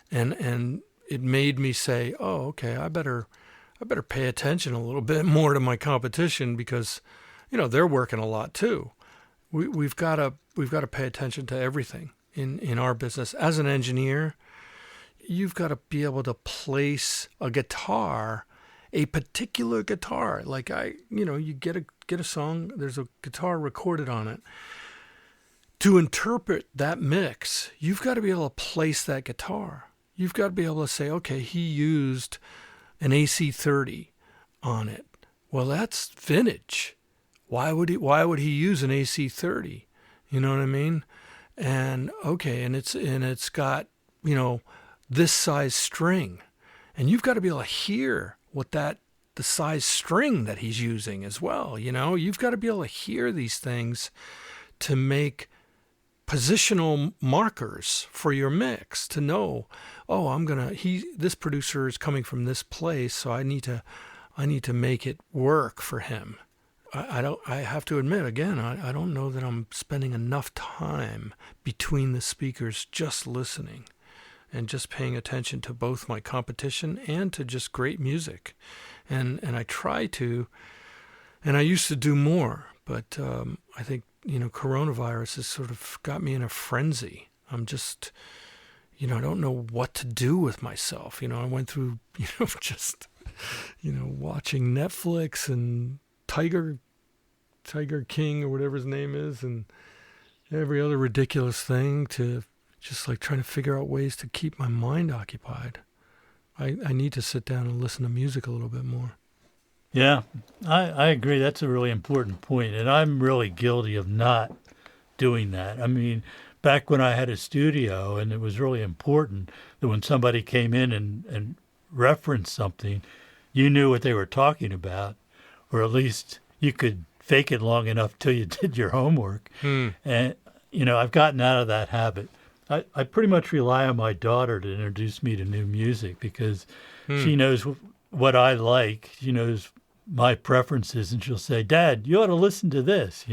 and it made me say, oh, okay, I better pay attention a little bit more to my competition, because they're working a lot too. We've got to pay attention to everything in our business. As an engineer, you've got to be able to place a guitar, a particular guitar. Like you get a song, there's a guitar recorded on it. To interpret that mix, you've got to be able to place that guitar. You've got to be able to say, okay, he used an AC-30 on it. Well, that's vintage. Why would he use an AC-30? You know what I mean? And okay, and it's got, this size string. And you've got to be able to hear the size string that he's using as well. You've got to be able to hear these things to make positional markers for your mix, to know, oh, this producer is coming from this place, so I need to make it work for him. I have to admit, again, I don't know that I'm spending enough time between the speakers just listening and just paying attention to both my competition and to just great music. And I try to, and I used to do more, but I think, coronavirus has sort of got me in a frenzy. I'm just, I don't know what to do with myself. I went through, just, watching Netflix and Tiger King or whatever his name is, and every other ridiculous thing, to just like trying to figure out ways to keep my mind occupied. I need to sit down and listen to music a little bit more. Yeah, I agree. That's a really important point, and I'm really guilty of not doing that. I mean, back when I had a studio, and it was really important that when somebody came in and referenced something, you knew what they were talking about, or at least you could fake it long enough till you did your homework. And, I've gotten out of that habit. I pretty much rely on my daughter to introduce me to new music, because she knows what I like. She knows my preferences, and she'll say, Dad, you ought to listen to this,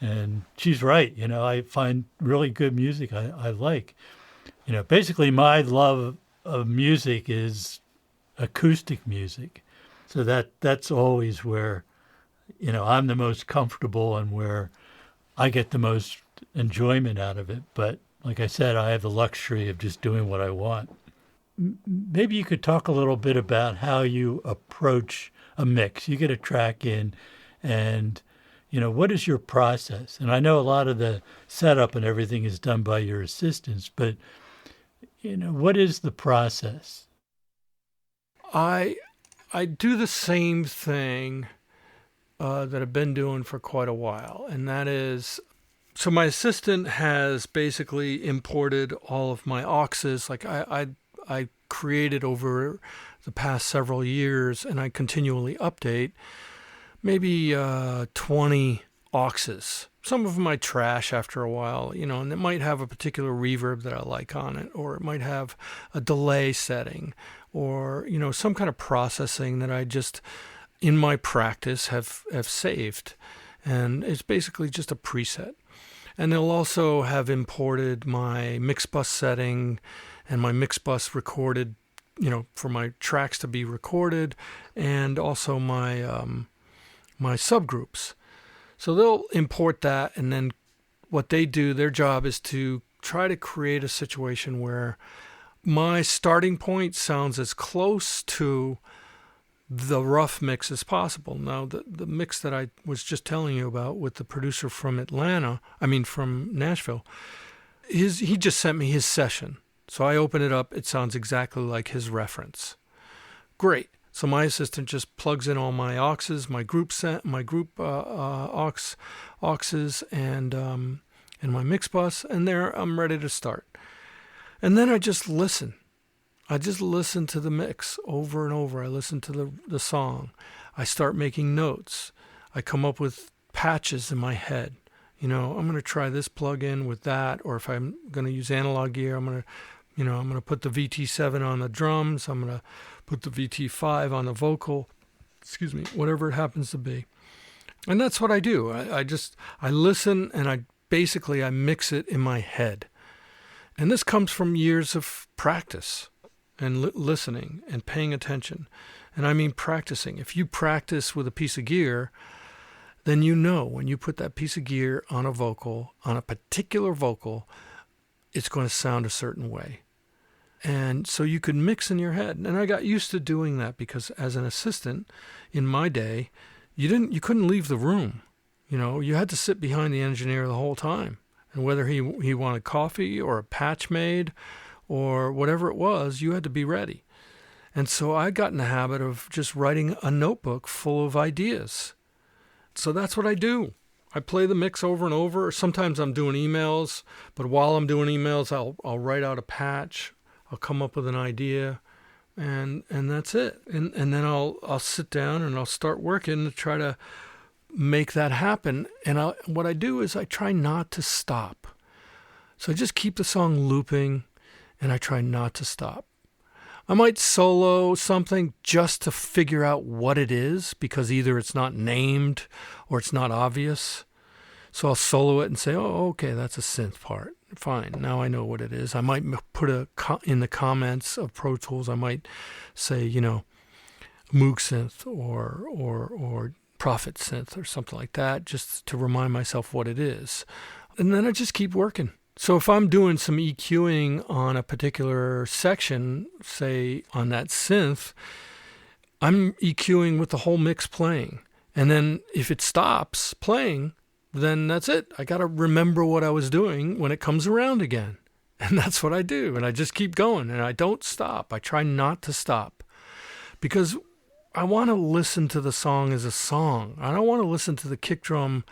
and she's right. I find really good music I like. Basically my love of music is acoustic music. So that's always where, I'm the most comfortable and where I get the most enjoyment out of it. But like I said, I have the luxury of just doing what I want. Maybe you could talk a little bit about how you approach a mix. You get a track in, and, what is your process? And I know a lot of the setup and everything is done by your assistants, but, what is the process? I do the same thing that I've been doing for quite a while, and that is, so my assistant has basically imported all of my auxes. Like I created over the past several years, and I continually update, maybe 20 auxes. Some of them I trash after a while, and it might have a particular reverb that I like on it, or it might have a delay setting, or, some kind of processing that I just, in my practice, have saved. And it's basically just a preset. And they'll also have imported my mix bus setting and my mix bus recorded, for my tracks to be recorded, and also my my subgroups. So they'll import that, and then what they do, their job is to try to create a situation where my starting point sounds as close to the rough mix as possible. Now, the mix that I was just telling you about with the producer from from Nashville, he just sent me his session. So I open it up, it sounds exactly like his reference. Great. So my assistant just plugs in all my auxes, my group auxes, and my mix bus, and there I'm ready to start. And then I just listen. I just listen to the mix over and over. I listen to the song. I start making notes. I come up with patches in my head. I'm going to try this plug-in with that, or if I'm going to use analog gear, I'm going to put the VT7 on the drums. I'm going to put the VT5 on the vocal. Whatever it happens to be. And that's what I do. I listen, and I mix it in my head. And this comes from years of practice and listening and paying attention. And I mean practicing. If you practice with a piece of gear, then when you put that piece of gear on a vocal, on a particular vocal, it's going to sound a certain way. And so you could mix in your head. And I got used to doing that because as an assistant in my day, you couldn't leave the room. You had to sit behind the engineer the whole time. And whether he wanted coffee or a patch made or whatever it was, you had to be ready. And so I got in the habit of just writing a notebook full of ideas. So that's what I do. I play the mix over and over. Sometimes I'm doing emails, but while I'm doing emails, I'll write out a patch. I'll come up with an idea, and that's it. And then I'll sit down and I'll start working to try to make that happen. And what I do is I try not to stop. So I just keep the song looping, and I try not to stop. I might solo something just to figure out what it is, because either it's not named or it's not obvious. So I'll solo it and say, oh, okay, that's a synth part. Fine, now I know what it is. I might put in the comments of Pro Tools, I might say, Moog synth or Prophet synth or something like that, just to remind myself what it is. And then I just keep working. So if I'm doing some EQing on a particular section, say on that synth, I'm EQing with the whole mix playing. And then if it stops playing, then that's it. I got to remember what I was doing when it comes around again. And that's what I do. And I just keep going, and I don't stop. I try not to stop, because I want to listen to the song as a song. I don't want to listen to the kick drum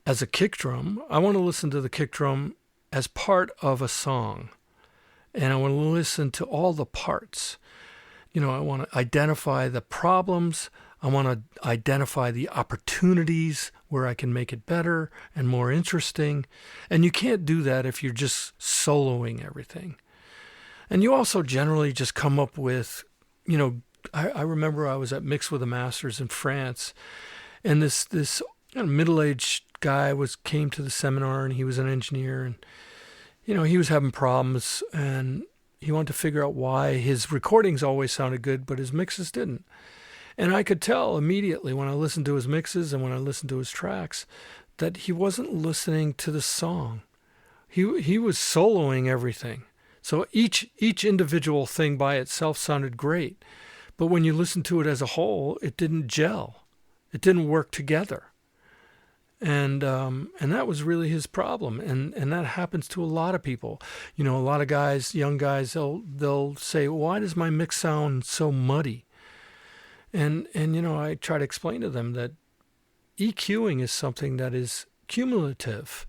as a kick drum. I want to listen to the kick drum as part of a song. And I want to listen to all the parts. I want to identify the problems. I want to identify the opportunities where I can make it better and more interesting. And you can't do that if you're just soloing everything. And you also generally just come up with, I remember I was at Mix with the Masters in France, and this middle-aged guy came to the seminar, and he was an engineer, and he was having problems, and he wanted to figure out why his recordings always sounded good, but his mixes didn't. And I could tell immediately when I listened to his mixes and when I listened to his tracks that he wasn't listening to the song. He was soloing everything. So each individual thing by itself sounded great, but when you listen to it as a whole, it didn't gel. It didn't work together. And that was really his problem. And that happens to a lot of people. A lot of guys, young guys, they'll say, why does my mix sound so muddy? And I try to explain to them that EQing is something that is cumulative.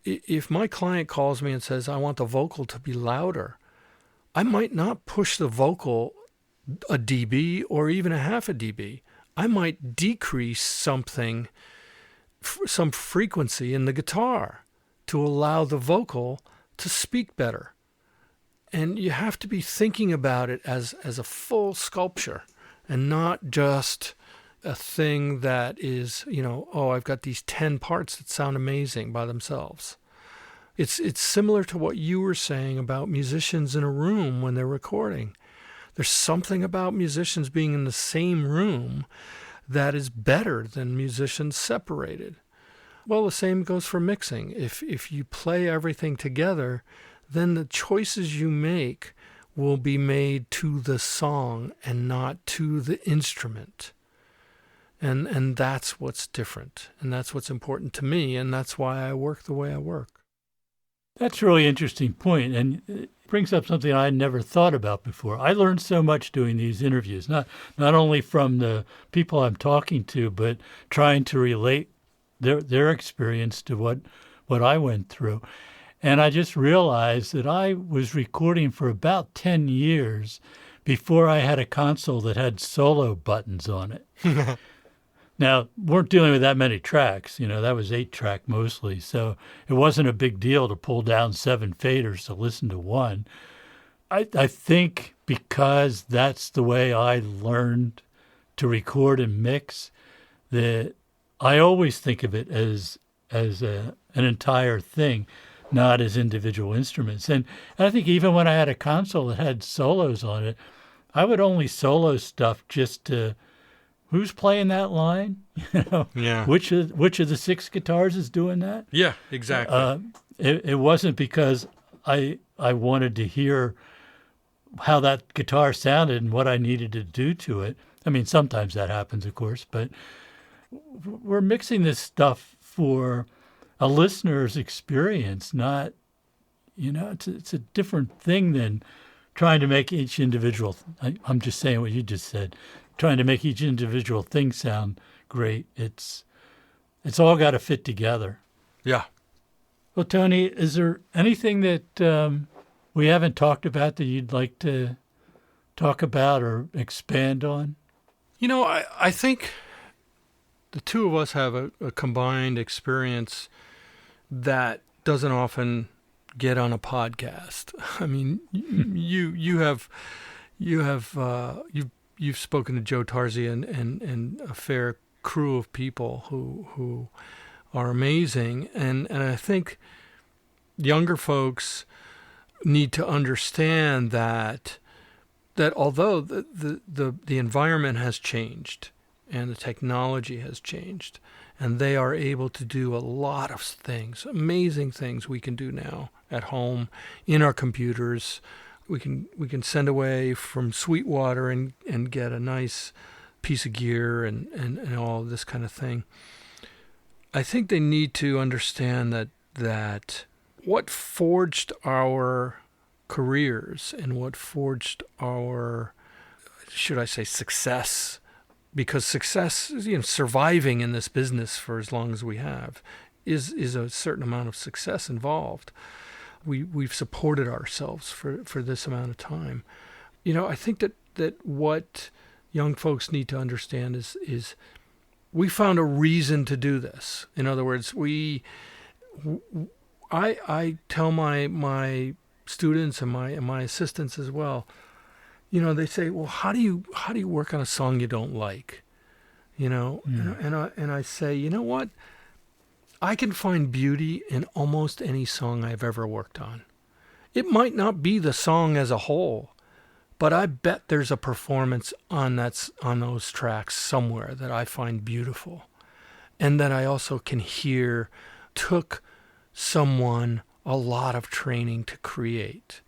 If my client calls me and says, I want the vocal to be louder, I might not push the vocal a dB or even a half a dB. I might decrease some frequency in the guitar to allow the vocal to speak better. And you have to be thinking about it as a full sculpture, and not just, a thing that is, oh, I've got these 10 parts that sound amazing by themselves. It's similar to what you were saying about musicians in a room when they're recording. There's something about musicians being in the same room that is better than musicians separated. Well, the same goes for mixing. If you play everything together, then the choices you make will be made to the song and not to the instrument. And that's what's different. And that's what's important to me. And that's why I work the way I work. That's a really interesting point, and it brings up something I had never thought about before. I learned so much doing these interviews, not only from the people I'm talking to, but trying to relate their experience to what I went through. And I just realized that I was recording for about 10 years before I had a console that had solo buttons on it. Now, weren't dealing with that many tracks. That was 8-track mostly. So it wasn't a big deal to pull down 7 faders to listen to one. I think because that's the way I learned to record and mix, that I always think of it as an entire thing, not as individual instruments. And I think even when I had a console that had solos on it, I would only solo stuff just to... Who's playing that line? Yeah. Which of the 6 guitars is doing that? Yeah, exactly. It wasn't because I wanted to hear how that guitar sounded and what I needed to do to it. I mean, sometimes that happens, of course, but we're mixing this stuff for a listener's experience, not, it's a different thing than trying to make each individual. I'm just saying what you just said. Trying to make each individual thing sound great. It's all got to fit together. Yeah. Well, Tony, is there anything that we haven't talked about that you'd like to talk about or expand on? I think the two of us have a combined experience that doesn't often get on a podcast. I mean, you've spoken to Joe Tarzi and a fair crew of people who are amazing, and I think younger folks need to understand that although the environment has changed and the technology has changed, and they are able to do a lot of things, amazing things we can do now at home in our computers. We can send away from Sweetwater and get a nice piece of gear and all this kind of thing. I think they need to understand that what forged our careers and what forged our, should I say, success, because success, surviving in this business for as long as we have is a certain amount of success involved. We've supported ourselves for this amount of time. I think that what young folks need to understand is we found a reason to do this. In other words, I tell my students and my assistants as well, they say, well, how do you work on a song you don't like? And I say, you know what? I can find beauty in almost any song I've ever worked on. It might not be the song as a whole, but I bet there's a performance on those tracks somewhere that I find beautiful, and that I also can hear took someone a lot of training to create.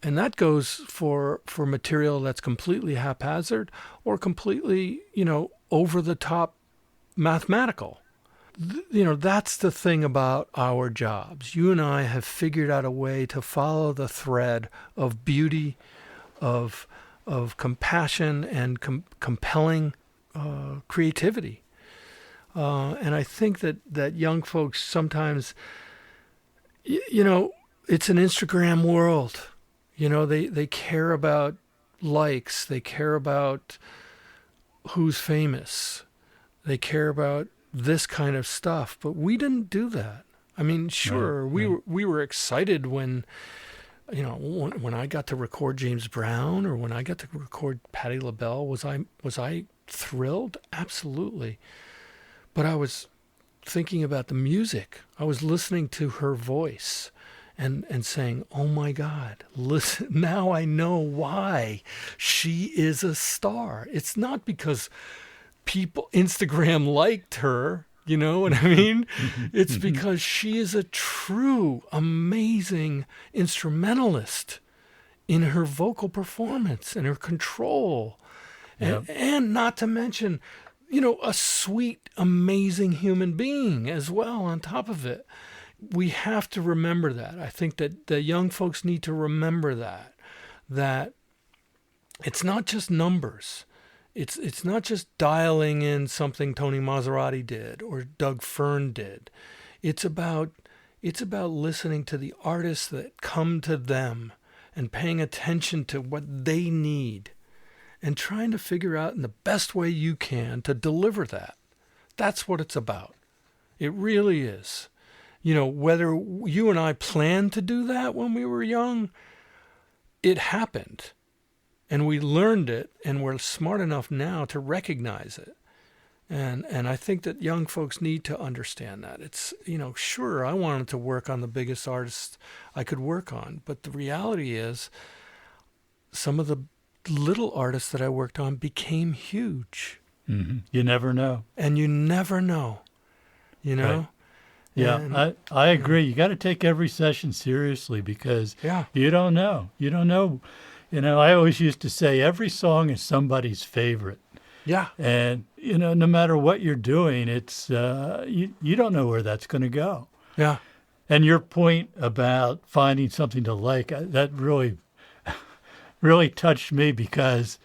And that goes for material that's completely haphazard or completely, over the top mathematical. That's the thing about our jobs. You and I have figured out a way to follow the thread of beauty, of compassion, and compelling creativity. And I think that young folks sometimes, it's an Instagram world. They care about likes. They care about who's famous. They care about this kind of stuff, but we didn't do that. I mean, sure, we were excited when I got to record James Brown or when I got to record Patti LaBelle. Was I thrilled? Absolutely. But I was thinking about the music. I was listening to her voice and saying, oh my God, listen, now I know why she is a star. It's not because Instagram liked her, you know what I mean? It's because she is a true, amazing instrumentalist in her vocal performance and her control. And not to mention, a sweet, amazing human being as well on top of it. We have to remember that. I think that the young folks need to remember that it's not just numbers. It's not just dialing in something Tony Maserati did or Doug Fern did. It's about listening to the artists that come to them and paying attention to what they need and trying to figure out in the best way you can to deliver that. That's what it's about. It really is. Whether you and I planned to do that when we were young, it happened. And we learned it, and we're smart enough now to recognize it. And I think that young folks need to understand that. It's, sure, I wanted to work on the biggest artists I could work on. But the reality is some of the little artists that I worked on became huge. Mm-hmm. You never know. And you never know, Right. Yeah, and, I agree. You got to take every session seriously because you don't know. You don't know. I always used to say every song is somebody's favorite. Yeah. And, no matter what you're doing, it's you don't know where that's going to go. Yeah. And your point about finding something to like, that really, really touched me because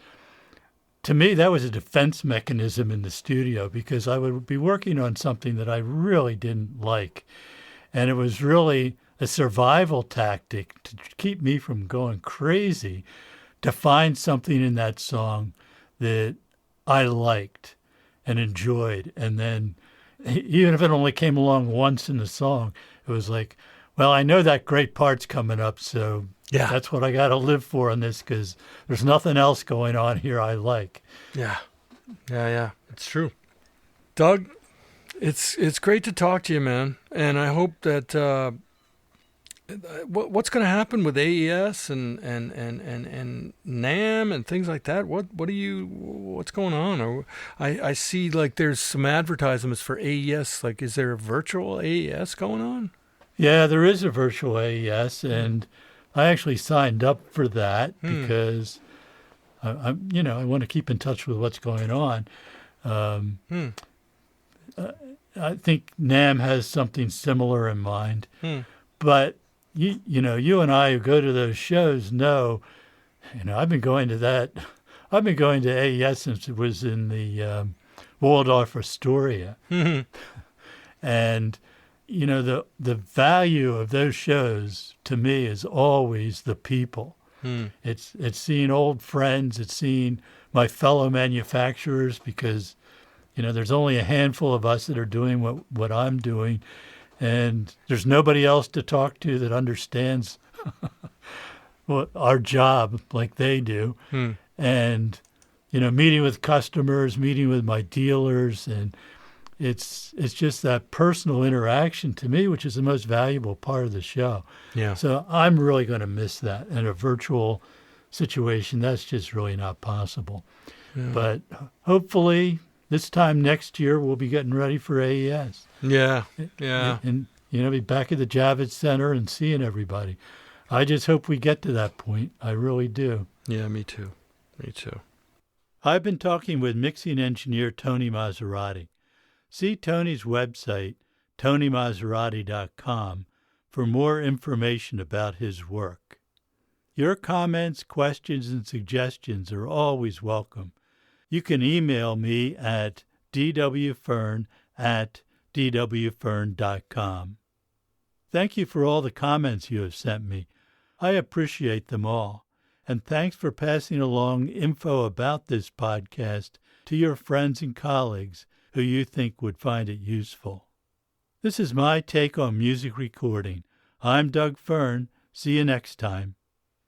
to me, that was a defense mechanism in the studio because I would be working on something that I really didn't like. And it was really a survival tactic to keep me from going crazy to find something in that song that I liked and enjoyed. And then even if it only came along once in the song, it was like, well, I know that great part's coming up, so that's what I got to live for on this because there's nothing else going on here I like. Yeah. It's true. Doug, it's great to talk to you, man. And I hope that what's going to happen with AES and NAMM and things like that. What's going on? Or I see like there's some advertisements for AES. Like, is there a virtual AES going on? Yeah, there is a virtual AES, and I actually signed up for that because I want to keep in touch with what's going on. I think NAMM has something similar in mind, but you and I who go to those shows know, I've been going to that. I've been going to AES since it was in the Waldorf Astoria, and the value of those shows to me is always the people. It's seeing old friends. It's seeing my fellow manufacturers because, there's only a handful of us that are doing what I'm doing. And there's nobody else to talk to that understands our job like they do. And, meeting with customers, meeting with my dealers, and it's just that personal interaction to me, which is the most valuable part of the show. Yeah. So I'm really going to miss that. In a virtual situation, that's just really not possible. Yeah. But hopefully this time next year, we'll be getting ready for AES. Yeah. And be back at the Javits Center and seeing everybody. I just hope we get to that point. I really do. Yeah, me too. I've been talking with mixing engineer Tony Maserati. See Tony's website, tonymaserati.com, for more information about his work. Your comments, questions, and suggestions are always welcome. You can email me at dwfern@dwfern.com. Thank you for all the comments you have sent me. I appreciate them all. And thanks for passing along info about this podcast to your friends and colleagues who you think would find it useful. This is my take on music recording. I'm Doug Fern. See you next time.